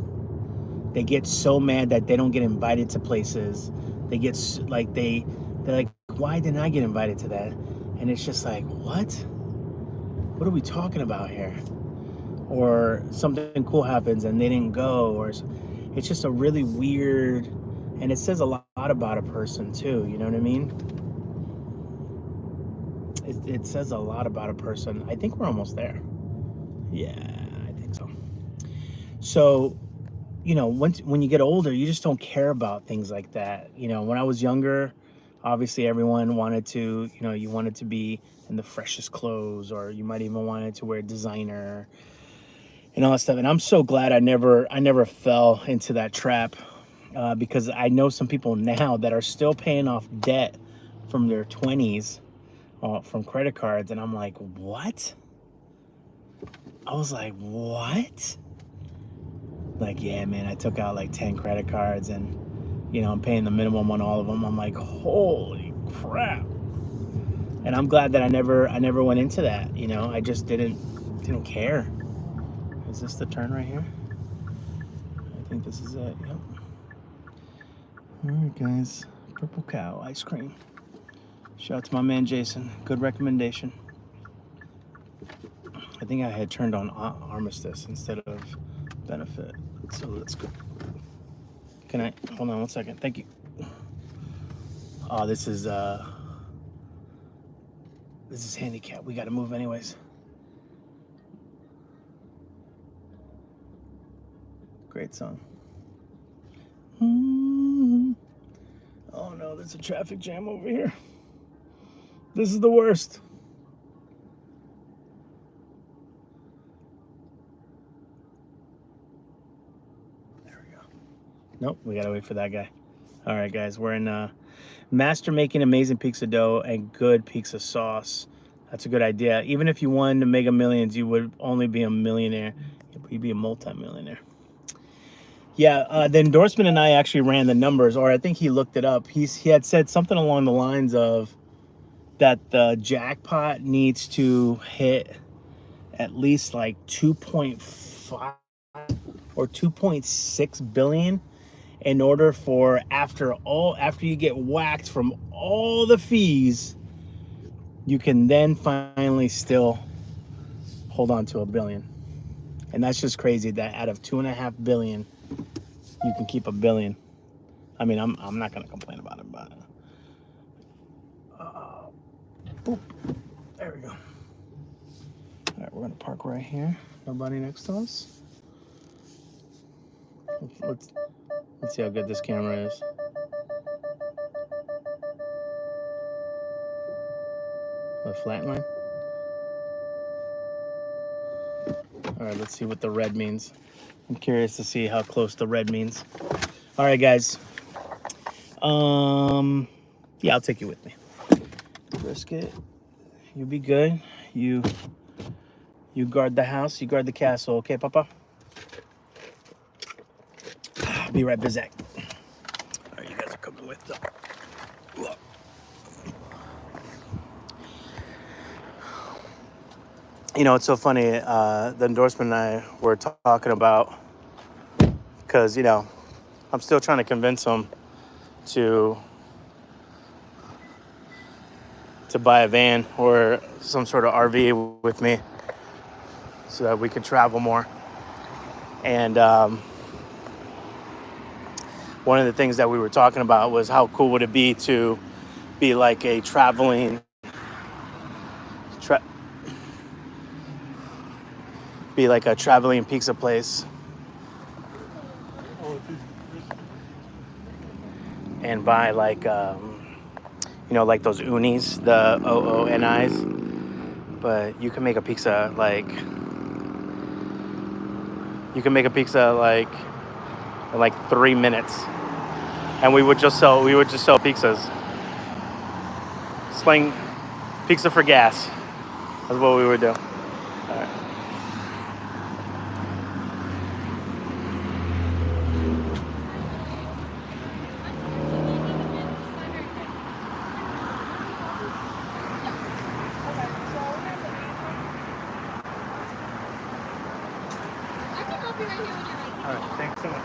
S1: They get so mad that they don't get invited to places. They get like, they're like, why didn't I get invited to that? And it's just like, what are we talking about here? Or something cool happens and they didn't go, or it's just a really weird, and it says a lot about a person too, you know what I mean? It says a lot about a person. I think we're almost there. Yeah, I think so. So, when you get older, you just don't care about things like that. When I was younger, obviously everyone wanted to, you wanted to be in the freshest clothes, or you might even wanted to wear designer and all that stuff. And I'm so glad I never fell into that trap, because I know some people now that are still paying off debt from their 20s, from credit cards. And I'm like, what? I was like, what? Like, yeah, man, I took out like 10 credit cards, and, I'm paying the minimum on all of them. I'm like, holy crap. And I'm glad that I never went into that. I just didn't care. Is this the turn right here? I think this is it. Yep. All right, guys. Purple Cow ice cream. Shout out to my man Jason. Good recommendation. I think I had turned on Armistice instead of Benefit. So let's go. Can I hold on one second? Thank you. Oh, this is handicap. We got to move anyways. Great song. Oh no, there's a traffic jam over here. This is the worst. There we go. Nope, we gotta wait for that guy. All right, guys, we're in master making amazing pizza dough and good pizza sauce. That's a good idea. Even if you won the Mega Millions, you would only be a millionaire. You'd be a multi-millionaire. Yeah, the endorsement and I actually ran the numbers, or I think he looked it up. He had said something along the lines of that the jackpot needs to hit at least like 2.5 or 2.6 billion in order for after you get whacked from all the fees, you can then finally still hold on to $1 billion. And that's just crazy that out of 2.5 billion, you can keep 1 billion. I mean, I'm not gonna complain about it, but boop. There we go. All right, we're gonna park right here. Nobody next to us. Let's see how good this camera is. The flat line. All right, let's see what the red means. I'm curious to see how close the red means. All right, guys. Yeah, I'll take you with me. Brisket, you be good. You guard the house. You guard the castle. Okay, Papa. Be right back. All right, you guys are coming with them. You know, it's so funny. The endorsement and I were talking about, because I'm still trying to convince him to buy a van or some sort of RV with me, so that we could travel more. And one of the things that we were talking about was how cool would it be to be like a traveling pizza place and buy like like those unis, the OONIs. But you can make a pizza in like 3 minutes, and we would just sell pizzas. Sling pizza for gas. That's what we would do. All right. All right, thanks so much.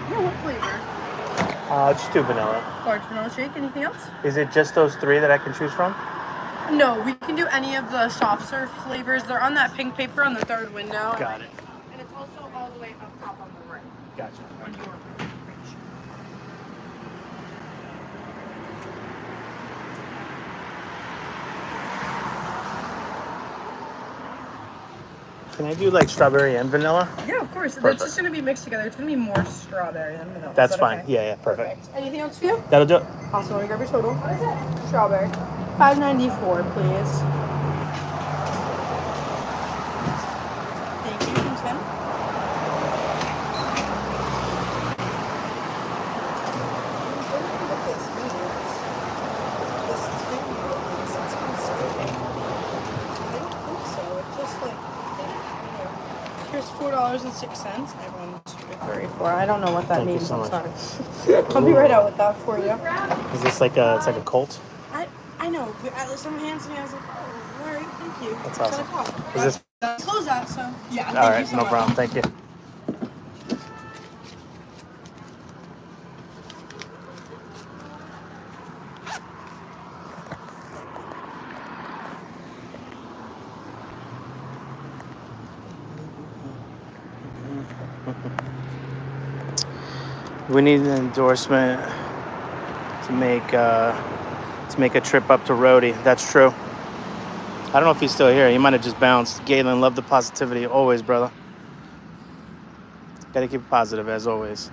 S4: What flavor?
S1: Just 2 vanilla.
S4: Large vanilla shake. Anything else?
S1: Is it just those 3 that I can choose from?
S4: No, we can do any of the soft serve flavors. They're on that pink paper on the third window.
S1: Got it.
S4: And it's also all the way up top on the right.
S1: Gotcha.
S4: On your fridge.
S1: Can I do like strawberry and vanilla?
S4: Yeah, of course.
S1: Perfect.
S4: It's just going to be mixed together. It's going to be more strawberry than vanilla.
S1: That's
S4: Is that
S1: fine.
S4: okay?
S1: Yeah, perfect.
S4: Anything else for you?
S1: That'll do it.
S4: Awesome. Let me grab your total. What is it? Strawberry. $5.94, please. Thank you. Can you spend? Here's $4.06. I want 234. I don't know what that
S1: Thank you
S4: means.
S1: so
S4: I'm
S1: much.
S4: sorry. I'll be right out with that for you.
S1: Is this like it's like a cult?
S4: I know. But someone hands to me. I was like, oh, all right, thank you.
S1: That's awesome.
S4: $10.
S1: Is this?
S4: Close out. So yeah.
S1: All right, no problem. Thank you. We need an endorsement to make a trip up to Rhodey. That's true. I don't know if he's still here. He might have just bounced. Galen, love the positivity. Always, brother. Gotta keep it positive, as always.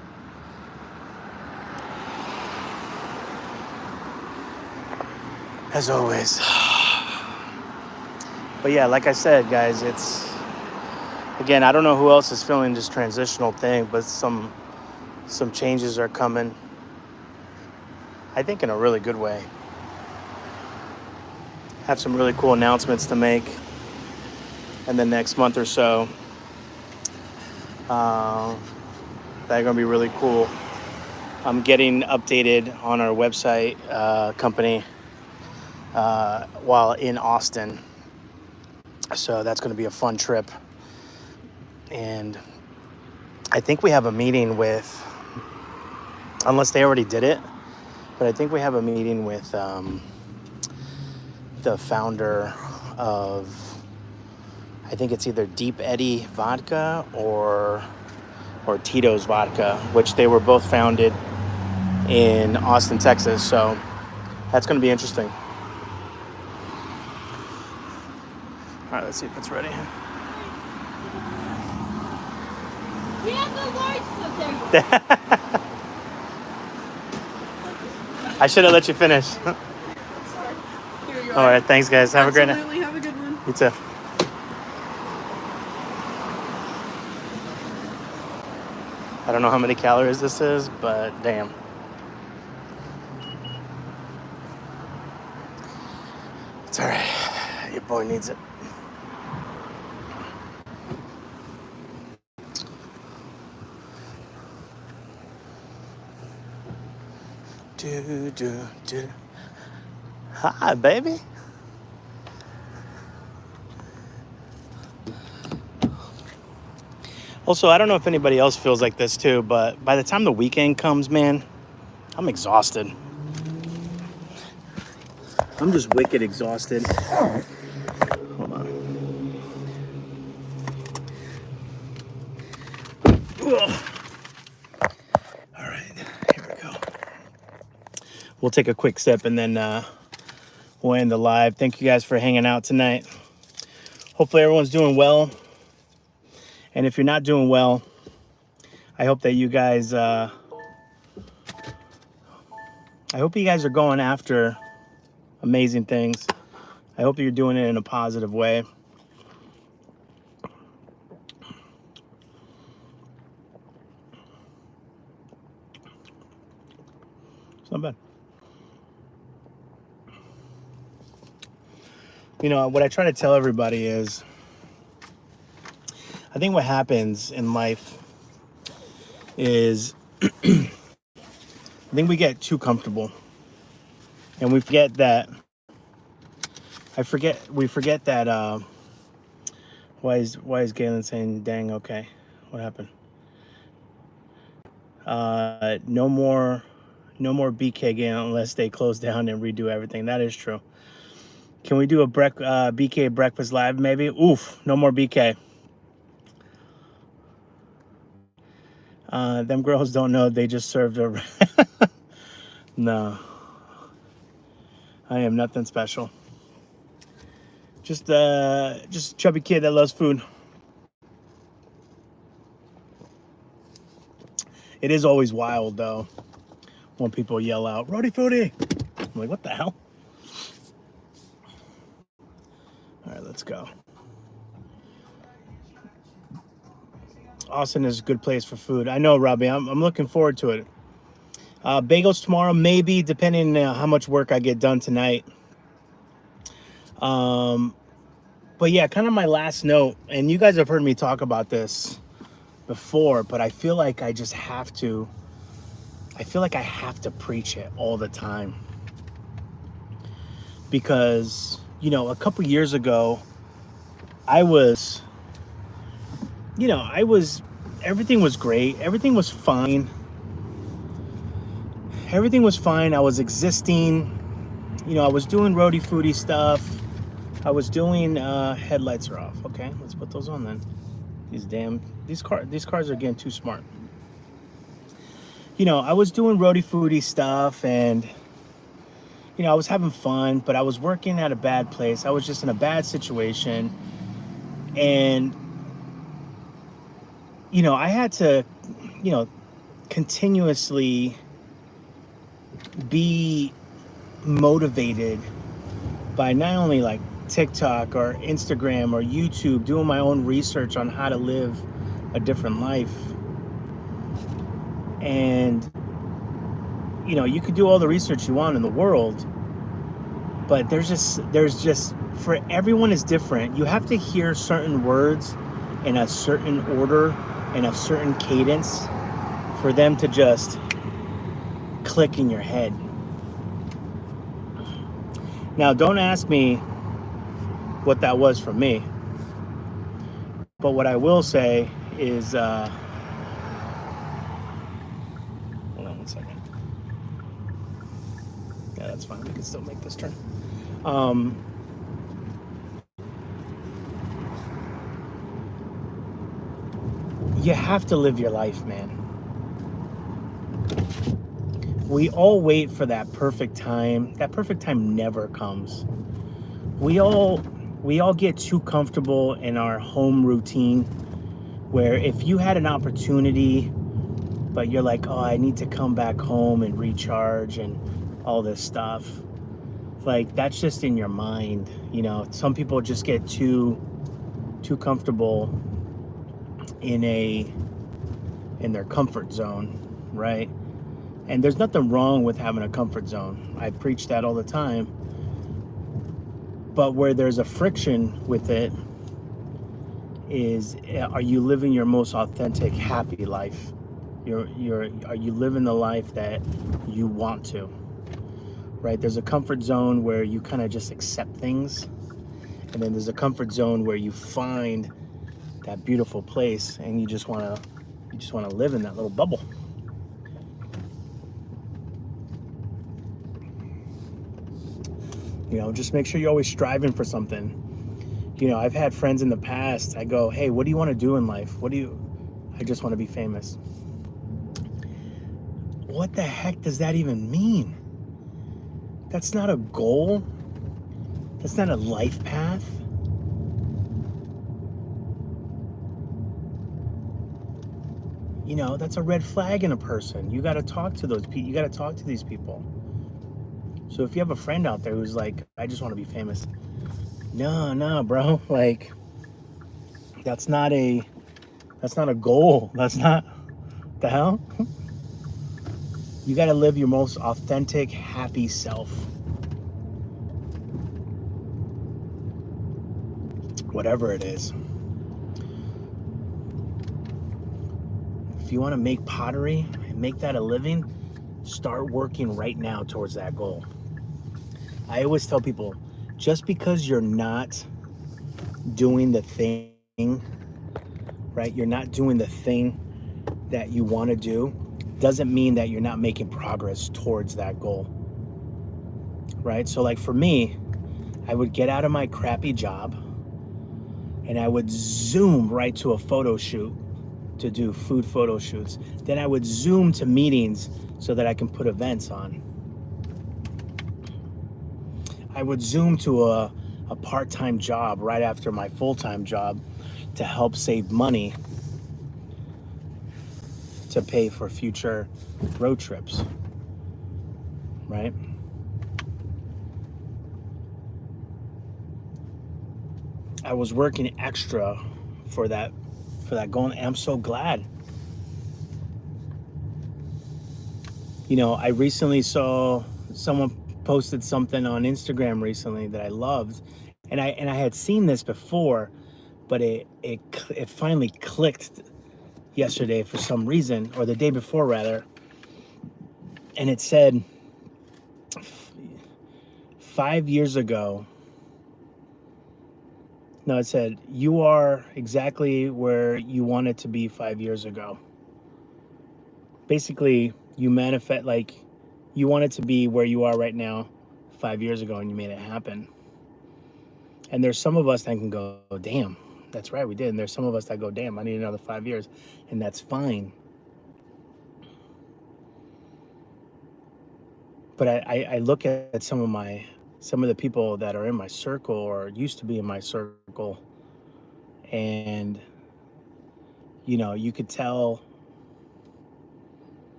S1: As always. But yeah, like I said, guys, it's... Again, I don't know who else is feeling this transitional thing, but some changes are coming. I think in a really good way. Have some really cool announcements to make in the next month or so. That are going to be really cool. I'm getting updated on our website company while in Austin. So that's going to be a fun trip. And I think we have a meeting with, unless they already did it, but I think we have a meeting with the founder of, I think it's either Deep Eddy Vodka or Tito's Vodka, which they were both founded in Austin, Texas. So that's going to be interesting. All right, let's see if it's ready.
S3: We have the lights up there.
S1: I should have let you finish.
S4: Sorry. Here you
S1: All right, thanks, guys. Have a great night.
S4: Absolutely, have a good one.
S1: You too. I don't know how many calories this is, but damn. It's all right. Your boy needs it. Do. Hi, baby. Also, I don't know if anybody else feels like this too, but by the time the weekend comes, man, I'm exhausted. I'm just wicked exhausted. Hold on. Ugh. All right, here we go. We'll take a quick sip and then we'll end the live. Thank you guys for hanging out tonight. Hopefully everyone's doing well. And if you're not doing well, I hope that you guys, I hope you guys are going after amazing things. I hope you're doing it in a positive way. It's not bad. You know, what I try to tell everybody is, I think what happens in life is I think we get too comfortable and we forget that we forget that why is Galen saying dang? Okay, what happened? No more BK Galen unless they close down and redo everything. That is true. Can we do a BK breakfast live maybe? Oof, no more BK. Them girls don't know, they just served a... No. I am nothing special. Just a chubby kid that loves food. It is always wild, though, when people yell out, "Rowdy Foodie!" I'm like, what the hell? All right, let's go. Austin is a good place for food. I know, Robbie. I'm looking forward to it. Bagels tomorrow, maybe, depending on how much work I get done tonight. But yeah, kind of my last note, and you guys have heard me talk about this before, but I feel like I just have to. I feel like I have to preach it all the time. Because, you know, a couple years ago, everything was great. Everything was fine. Everything was fine. I was existing. You know, I was doing roadie foodie stuff. I was doing, headlights are off. Okay, let's put those on then. These cars are getting too smart. I was doing roadie foodie stuff, and I was having fun, but I was working at a bad place. I was just in a bad situation, and I had to, you know, continuously be motivated by not only like TikTok or Instagram or YouTube, doing my own research on how to live a different life. And you could do all the research you want in the world, but there's just for everyone is different. You have to hear certain words in a certain order, in a certain cadence, for them to just click in your head. Now, don't ask me what that was for me, but what I will say is, hold on one second. Yeah, that's fine. We can still make this turn. You have to live your life, man. We all wait for that perfect time. That perfect time never comes. We all get too comfortable in our home routine, where if you had an opportunity, but you're like, oh, I need to come back home and recharge and all this stuff. Like, that's just in your mind. Some people just get too comfortable in their comfort zone, right? And there's nothing wrong with having a comfort zone. I preach that all the time. But where there's a friction with it is, are you living your most authentic, happy life? Are you living the life that you want to? Right? There's a comfort zone where you kind of just accept things, and then there's a comfort zone where you find that beautiful place and you just want to live in that little bubble. Just make sure you're always striving for something. I've had friends in the past, I go, hey, what do you want to do in life? I just want to be famous. What the heck does that even mean? That's not a goal. That's not a life path. That's a red flag in a person. You got to talk to those people. You got to talk to these people. So if you have a friend out there who's like, I just want to be famous. No, bro. Like, that's not a goal. That's not the hell. You got to live your most authentic, happy self. Whatever it is. If you want to make pottery and make that a living, start working right now towards that goal. I always tell people, just because you're not doing the thing, right? You're not doing the thing that you want to do, doesn't mean that you're not making progress towards that goal, right? So like for me, I would get out of my crappy job and I would zoom right to a photo shoot to do food photo shoots. Then I would zoom to meetings so that I can put events on. I would zoom to a part-time job right after my full-time job to help save money to pay for future road trips, right? I was working extra for that goal, and I'm so glad. I recently saw someone posted something on Instagram recently that I loved, and I had seen this before, but it finally clicked yesterday for some reason, or the day before rather, and it said 5 years ago. No, it said, you are exactly where you wanted to be 5 years ago. Basically, you manifest, like, you wanted to be where you are right now 5 years ago, and you made it happen. And there's some of us that can go, damn, That's right, we did. And there's some of us that go, damn, I need another 5 years. And that's fine. But I look at some of the people that are in my circle or used to be in my circle, and you could tell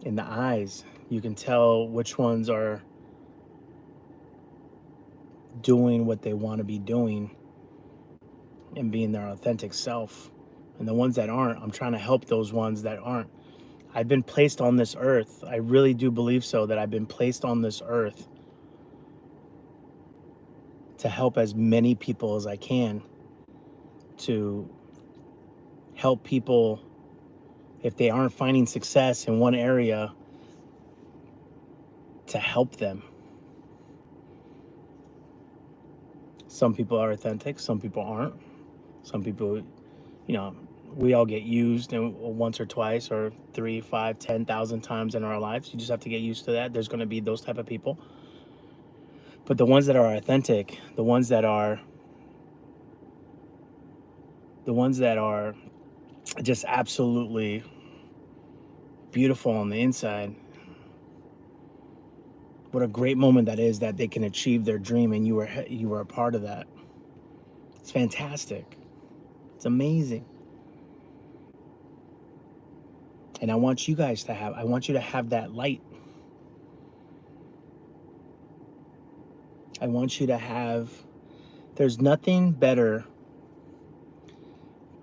S1: in the eyes, you can tell which ones are doing what they want to be doing and being their authentic self. And the ones that aren't, I'm trying to help those ones that aren't. I've been placed on this earth. I really do believe so, that I've been placed on this earth to help as many people as I can, to help people if they aren't finding success in one area, to help them. Some people are authentic, some people aren't. Some people, we all get used once or twice or 3, 5, 10,000 times in our lives. You just have to get used to that. There's going to be those type of people. But the ones that are authentic, the ones that are just absolutely beautiful on the inside, what a great moment that is, that they can achieve their dream and you were a part of that. It's fantastic. It's amazing. And I want you to have that light. I want you to have, there's nothing better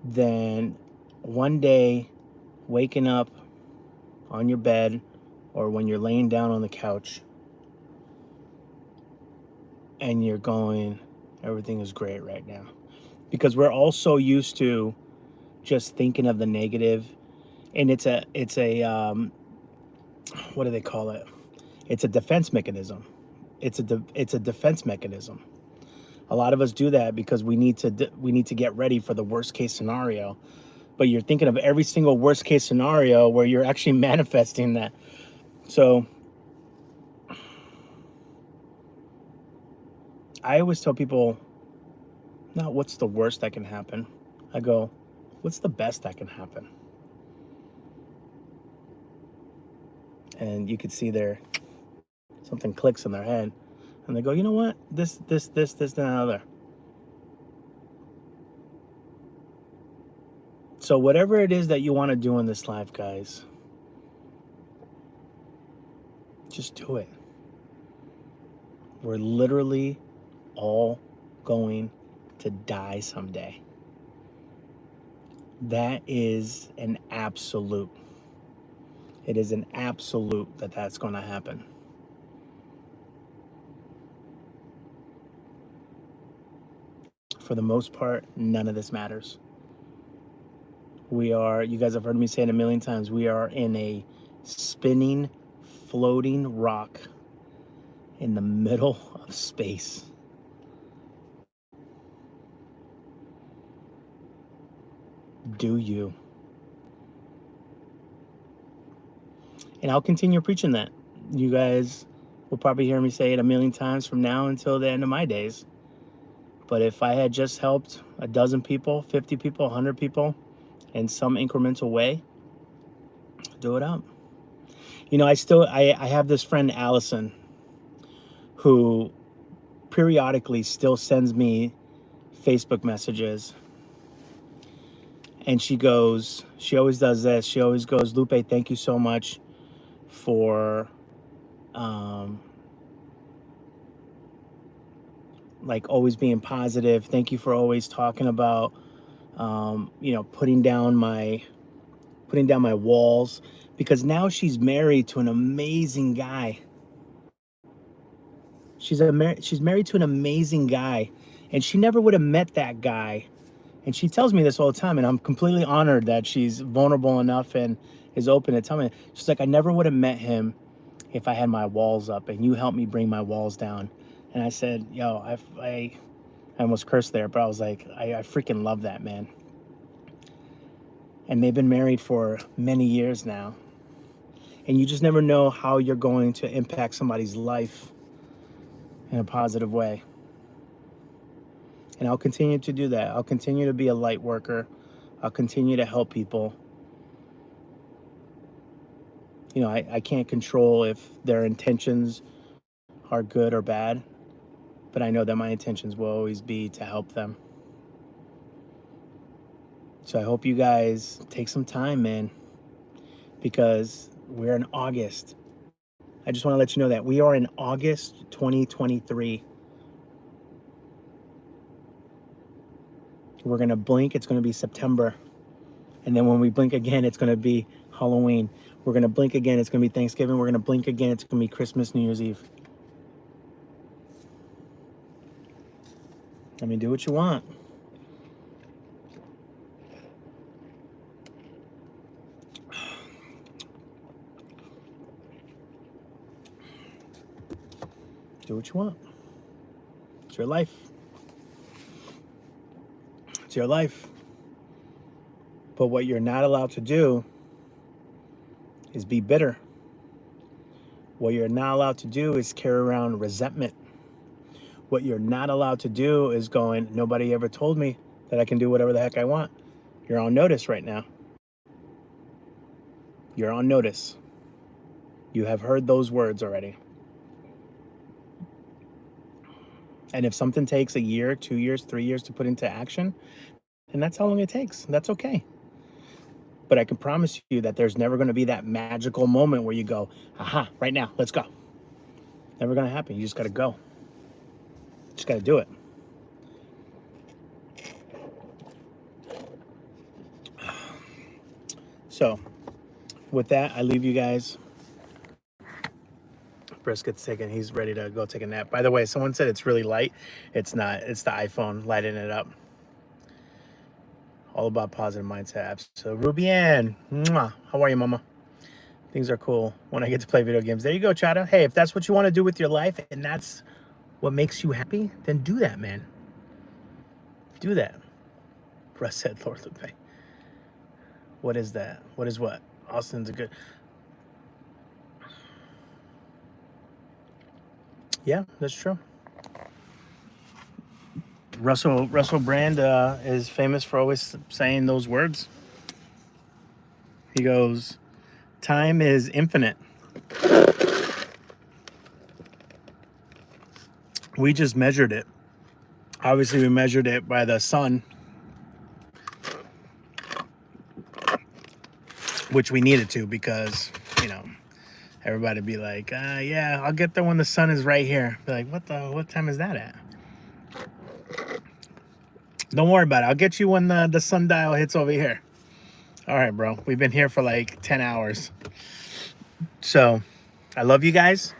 S1: than one day waking up on your bed or when you're laying down on the couch and you're going, everything is great right now. Because we're all so used to just thinking of the negative, and it's a what do they call it? It's a defense mechanism. It's a defense mechanism. A lot of us do that because we need to get ready for the worst case scenario. But you're thinking of every single worst case scenario where you're actually manifesting that. So I always tell people, not what's the worst that can happen. I go, what's the best that can happen? And you could see something clicks in their head, and they go, you know what? This, and another. So whatever it is that you want to do in this life, guys, just do it. We're literally all going to die someday. That is an absolute. It is an absolute that that's going to happen. For the most part, none of this matters. You guys have heard me say it a million times, we are in a spinning, floating rock in the middle of space. Do you? And I'll continue preaching that. You guys will probably hear me say it a million times from now until the end of my days. But if I had just helped a dozen people, 50 people, 100 people in some incremental way, do it up. I have this friend, Allison, who periodically still sends me Facebook messages. And she always does this. She always goes, Lupe, thank you so much for always being positive. Thank you for always talking about putting down my walls, because now she's married to an amazing guy. She's married to an amazing guy, and she never would have met that guy. And she tells me this all the time, and I'm completely honored that she's vulnerable enough and is open to tell me. She's like, I never would have met him if I had my walls up, and you helped me bring my walls down. And I said, yo, I almost cursed there, but I was like, I freaking love that, man. And they've been married for many years now. And you just never know how you're going to impact somebody's life in a positive way. And I'll continue to do that. I'll continue to be a light worker. I'll continue to help people. You know, I can't control if their intentions are good or bad, but I know that my intentions will always be to help them. So I hope you guys take some time, man, because we're in August. I just want to let you know that we are in August 2023. We're going to blink, it's going to be September. And then when we blink again, it's going to be Halloween. We're going to blink again, it's going to be Thanksgiving. We're going to blink again, it's going to be Christmas, New Year's Eve. I mean, do what you want. Do what you want. It's your life. It's your life. But what you're not allowed to do is be bitter. What you're not allowed to do is carry around resentment. What you're not allowed to do is going, nobody ever told me that I can do whatever the heck I want. You're on notice right now. You're on notice. You have heard those words already. And if something takes a year, 2 years, 3 years to put into action, then that's how long it takes. That's okay. But I can promise you that there's never going to be that magical moment where you go, aha, right now, let's go. Never going to happen. You just got to go. Just got to do it. So, with that, I leave you guys. Brisket's taking, he's ready to go take a nap. By the way, someone said it's really light. It's not. It's the iPhone lighting it up. All about positive mindset apps. So, Rubian, mwah, how are you, mama? Things are cool when I get to play video games. There you go, Chada. Hey, if that's what you want to do with your life and that's what makes you happy, then do that, man. Do that. Russ said, Lord Lupe. What is that? What is what? Austin's a good... Yeah, that's true. Russell Brand is famous for always saying those words. He goes, time is infinite. We just measured it. Obviously, we measured it by the sun, which we needed to because, you know, everybody be like, yeah, I'll get there when the sun is right here. Be like, what time is that at? Don't worry about it. I'll get you when the sundial hits over here. All right, bro. We've been here for like 10 hours. So I love you guys.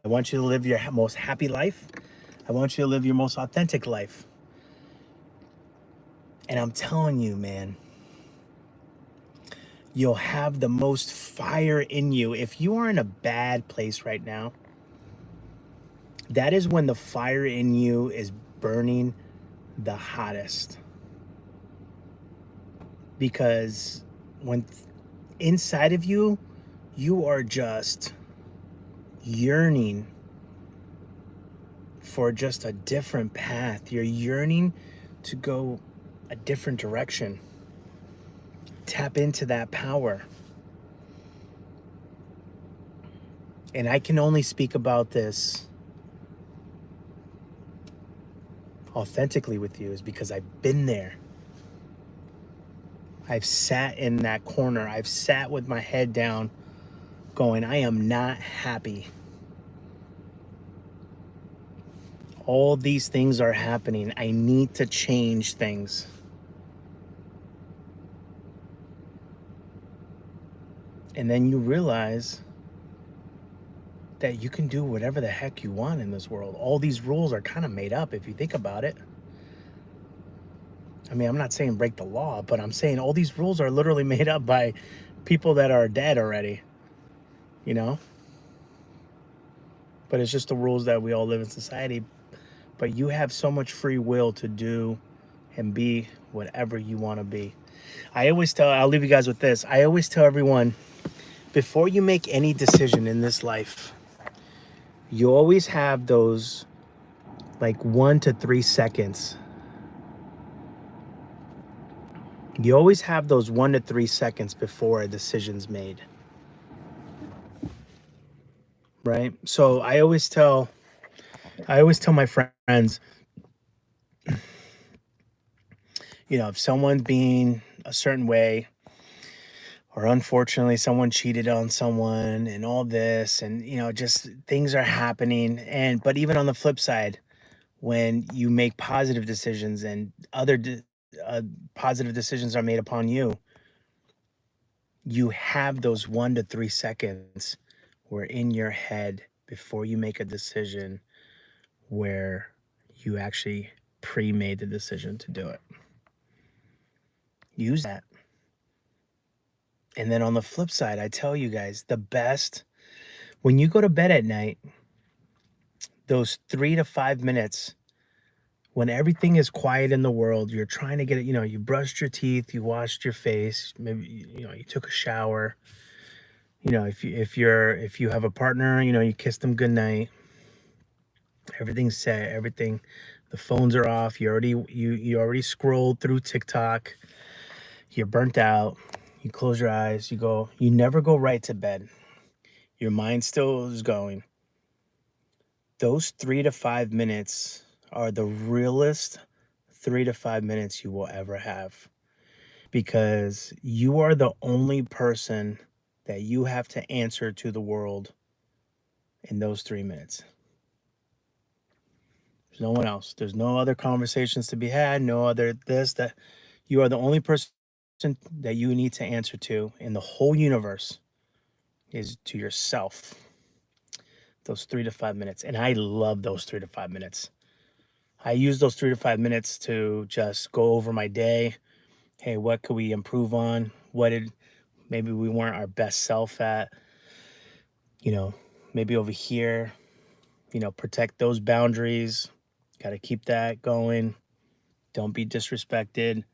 S1: I want you to live your most happy life. I want you to live your most authentic life. And I'm telling you, man, you'll have the most fire in you. If you are in a bad place right now, that is when the fire in you is burning the hottest. Because when inside of you, you are just yearning for just a different path. You're yearning to go a different direction. Tap into that power. And I can only speak about this authentically with you is because I've been there. I've sat in that corner. I've sat with my head down going, I am not happy. All these things are happening. I need to change things. And then you realize that you can do whatever the heck you want in this world. All these rules are kind of made up if you think about it. I mean, I'm not saying break the law, but I'm saying all these rules are literally made up by people that are dead already, you know? But it's just the rules that we all live in society. But you have so much free will to do and be whatever you want to be. I always tell, I'll leave you guys with this. I always tell everyone, before you make any decision in this life, you always have those like 1 to 3 seconds You always have those 1 to 3 seconds before a decision's made, right? So I always tell my friends, if someone's being a certain way, or unfortunately someone cheated on someone and all this, and just things are happening, but even on the flip side, when you make positive decisions and positive decisions are made upon you, you have those 1 to 3 seconds where in your head before you make a decision where you actually pre-made the decision to do it. Use that. And then on the flip side, I tell you guys, the best, when you go to bed at night, those 3 to 5 minutes, when everything is quiet in the world, you're trying to get it, you brushed your teeth, you washed your face, maybe, you took a shower, if you have a partner, you kissed them goodnight, everything's set, everything, the phones are off, you already scrolled through TikTok, you're burnt out, you close your eyes, you never go right to bed. Your mind still is going. Those 3 to 5 minutes are the realest 3 to 5 minutes you will ever have, because you are the only person that you have to answer to the world in those 3 minutes. There's no one else. There's no other conversations to be had, no other this, that. You are the only person that you need to answer to in the whole universe is to yourself. Those 3 to 5 minutes. And I love those 3 to 5 minutes. I use those 3 to 5 minutes to just go over my day. Hey, what could we improve on? Maybe we weren't our best self at, maybe over here, protect those boundaries. Got to keep that going. Don't be disrespected.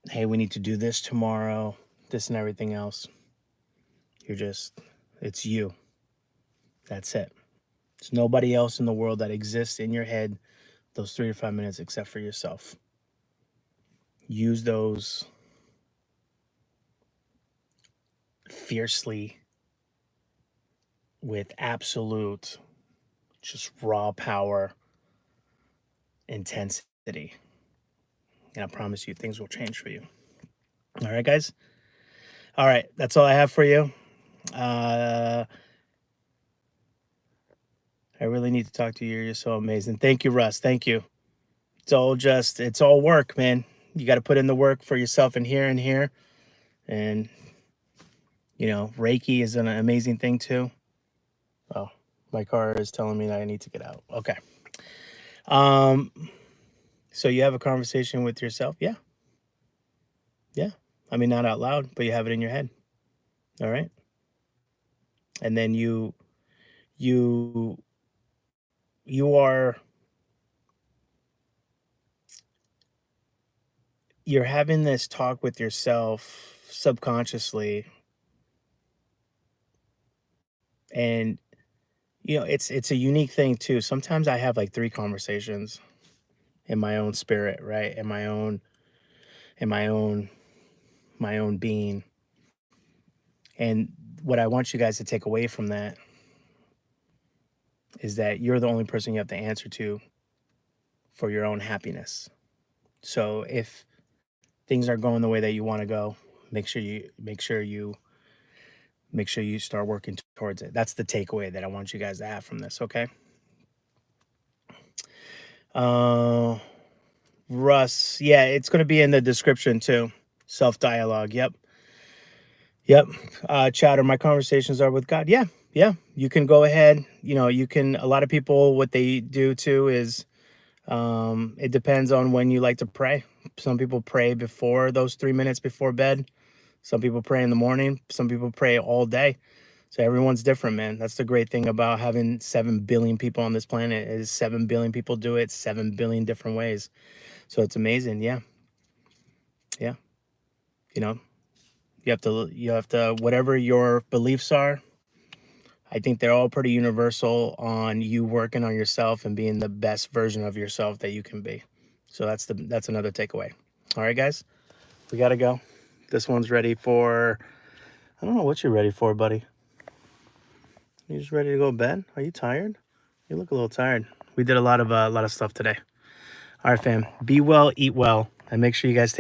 S1: Hey, we need to do this tomorrow, this and everything else. It's you. That's it. There's nobody else in the world that exists in your head those 3 to 5 minutes except for yourself. Use those fiercely with absolute, just raw power, intensity. And I promise you, things will change for you. All right, guys? All right, that's all I have for you. I really need to talk to you. You're so amazing. Thank you, Russ. Thank you. It's all work, man. You got to put in the work for yourself in here and here. And, Reiki is an amazing thing too. Oh, my car is telling me that I need to get out. Okay. So you have a conversation with yourself? Yeah. Yeah. I mean, not out loud, but you have it in your head. All right. And then you are, you're having this talk with yourself subconsciously. And, it's a unique thing too. Sometimes I have like 3 conversations in my own spirit, right? In my own being. And what I want you guys to take away from that is that you're the only person you have to answer to for your own happiness. So if things are going the way that you want to go, make sure you start working towards it. That's the takeaway that I want you guys to have from this, okay? Russ, yeah, it's going to be in the description too. Self-dialogue, yep. Chatter, my conversations are with God. Yeah. You can go ahead. A lot of people, what they do too is, it depends on when you like to pray. Some people pray before those 3 minutes before bed. Some people pray in the morning. Some people pray all day. So everyone's different, man. That's the great thing about having 7 billion people on this planet is 7 billion people do it 7 billion different ways. So it's amazing. Yeah. You know, you have to, whatever your beliefs are, I think they're all pretty universal on you working on yourself and being the best version of yourself that you can be. So that's another takeaway. All right, guys, we got to go. This one's ready for, I don't know what you're ready for, buddy. You just ready to go to bed? Are you tired? You look a little tired. We did a lot of stuff today. All right, fam. Be well, eat well, and make sure you guys take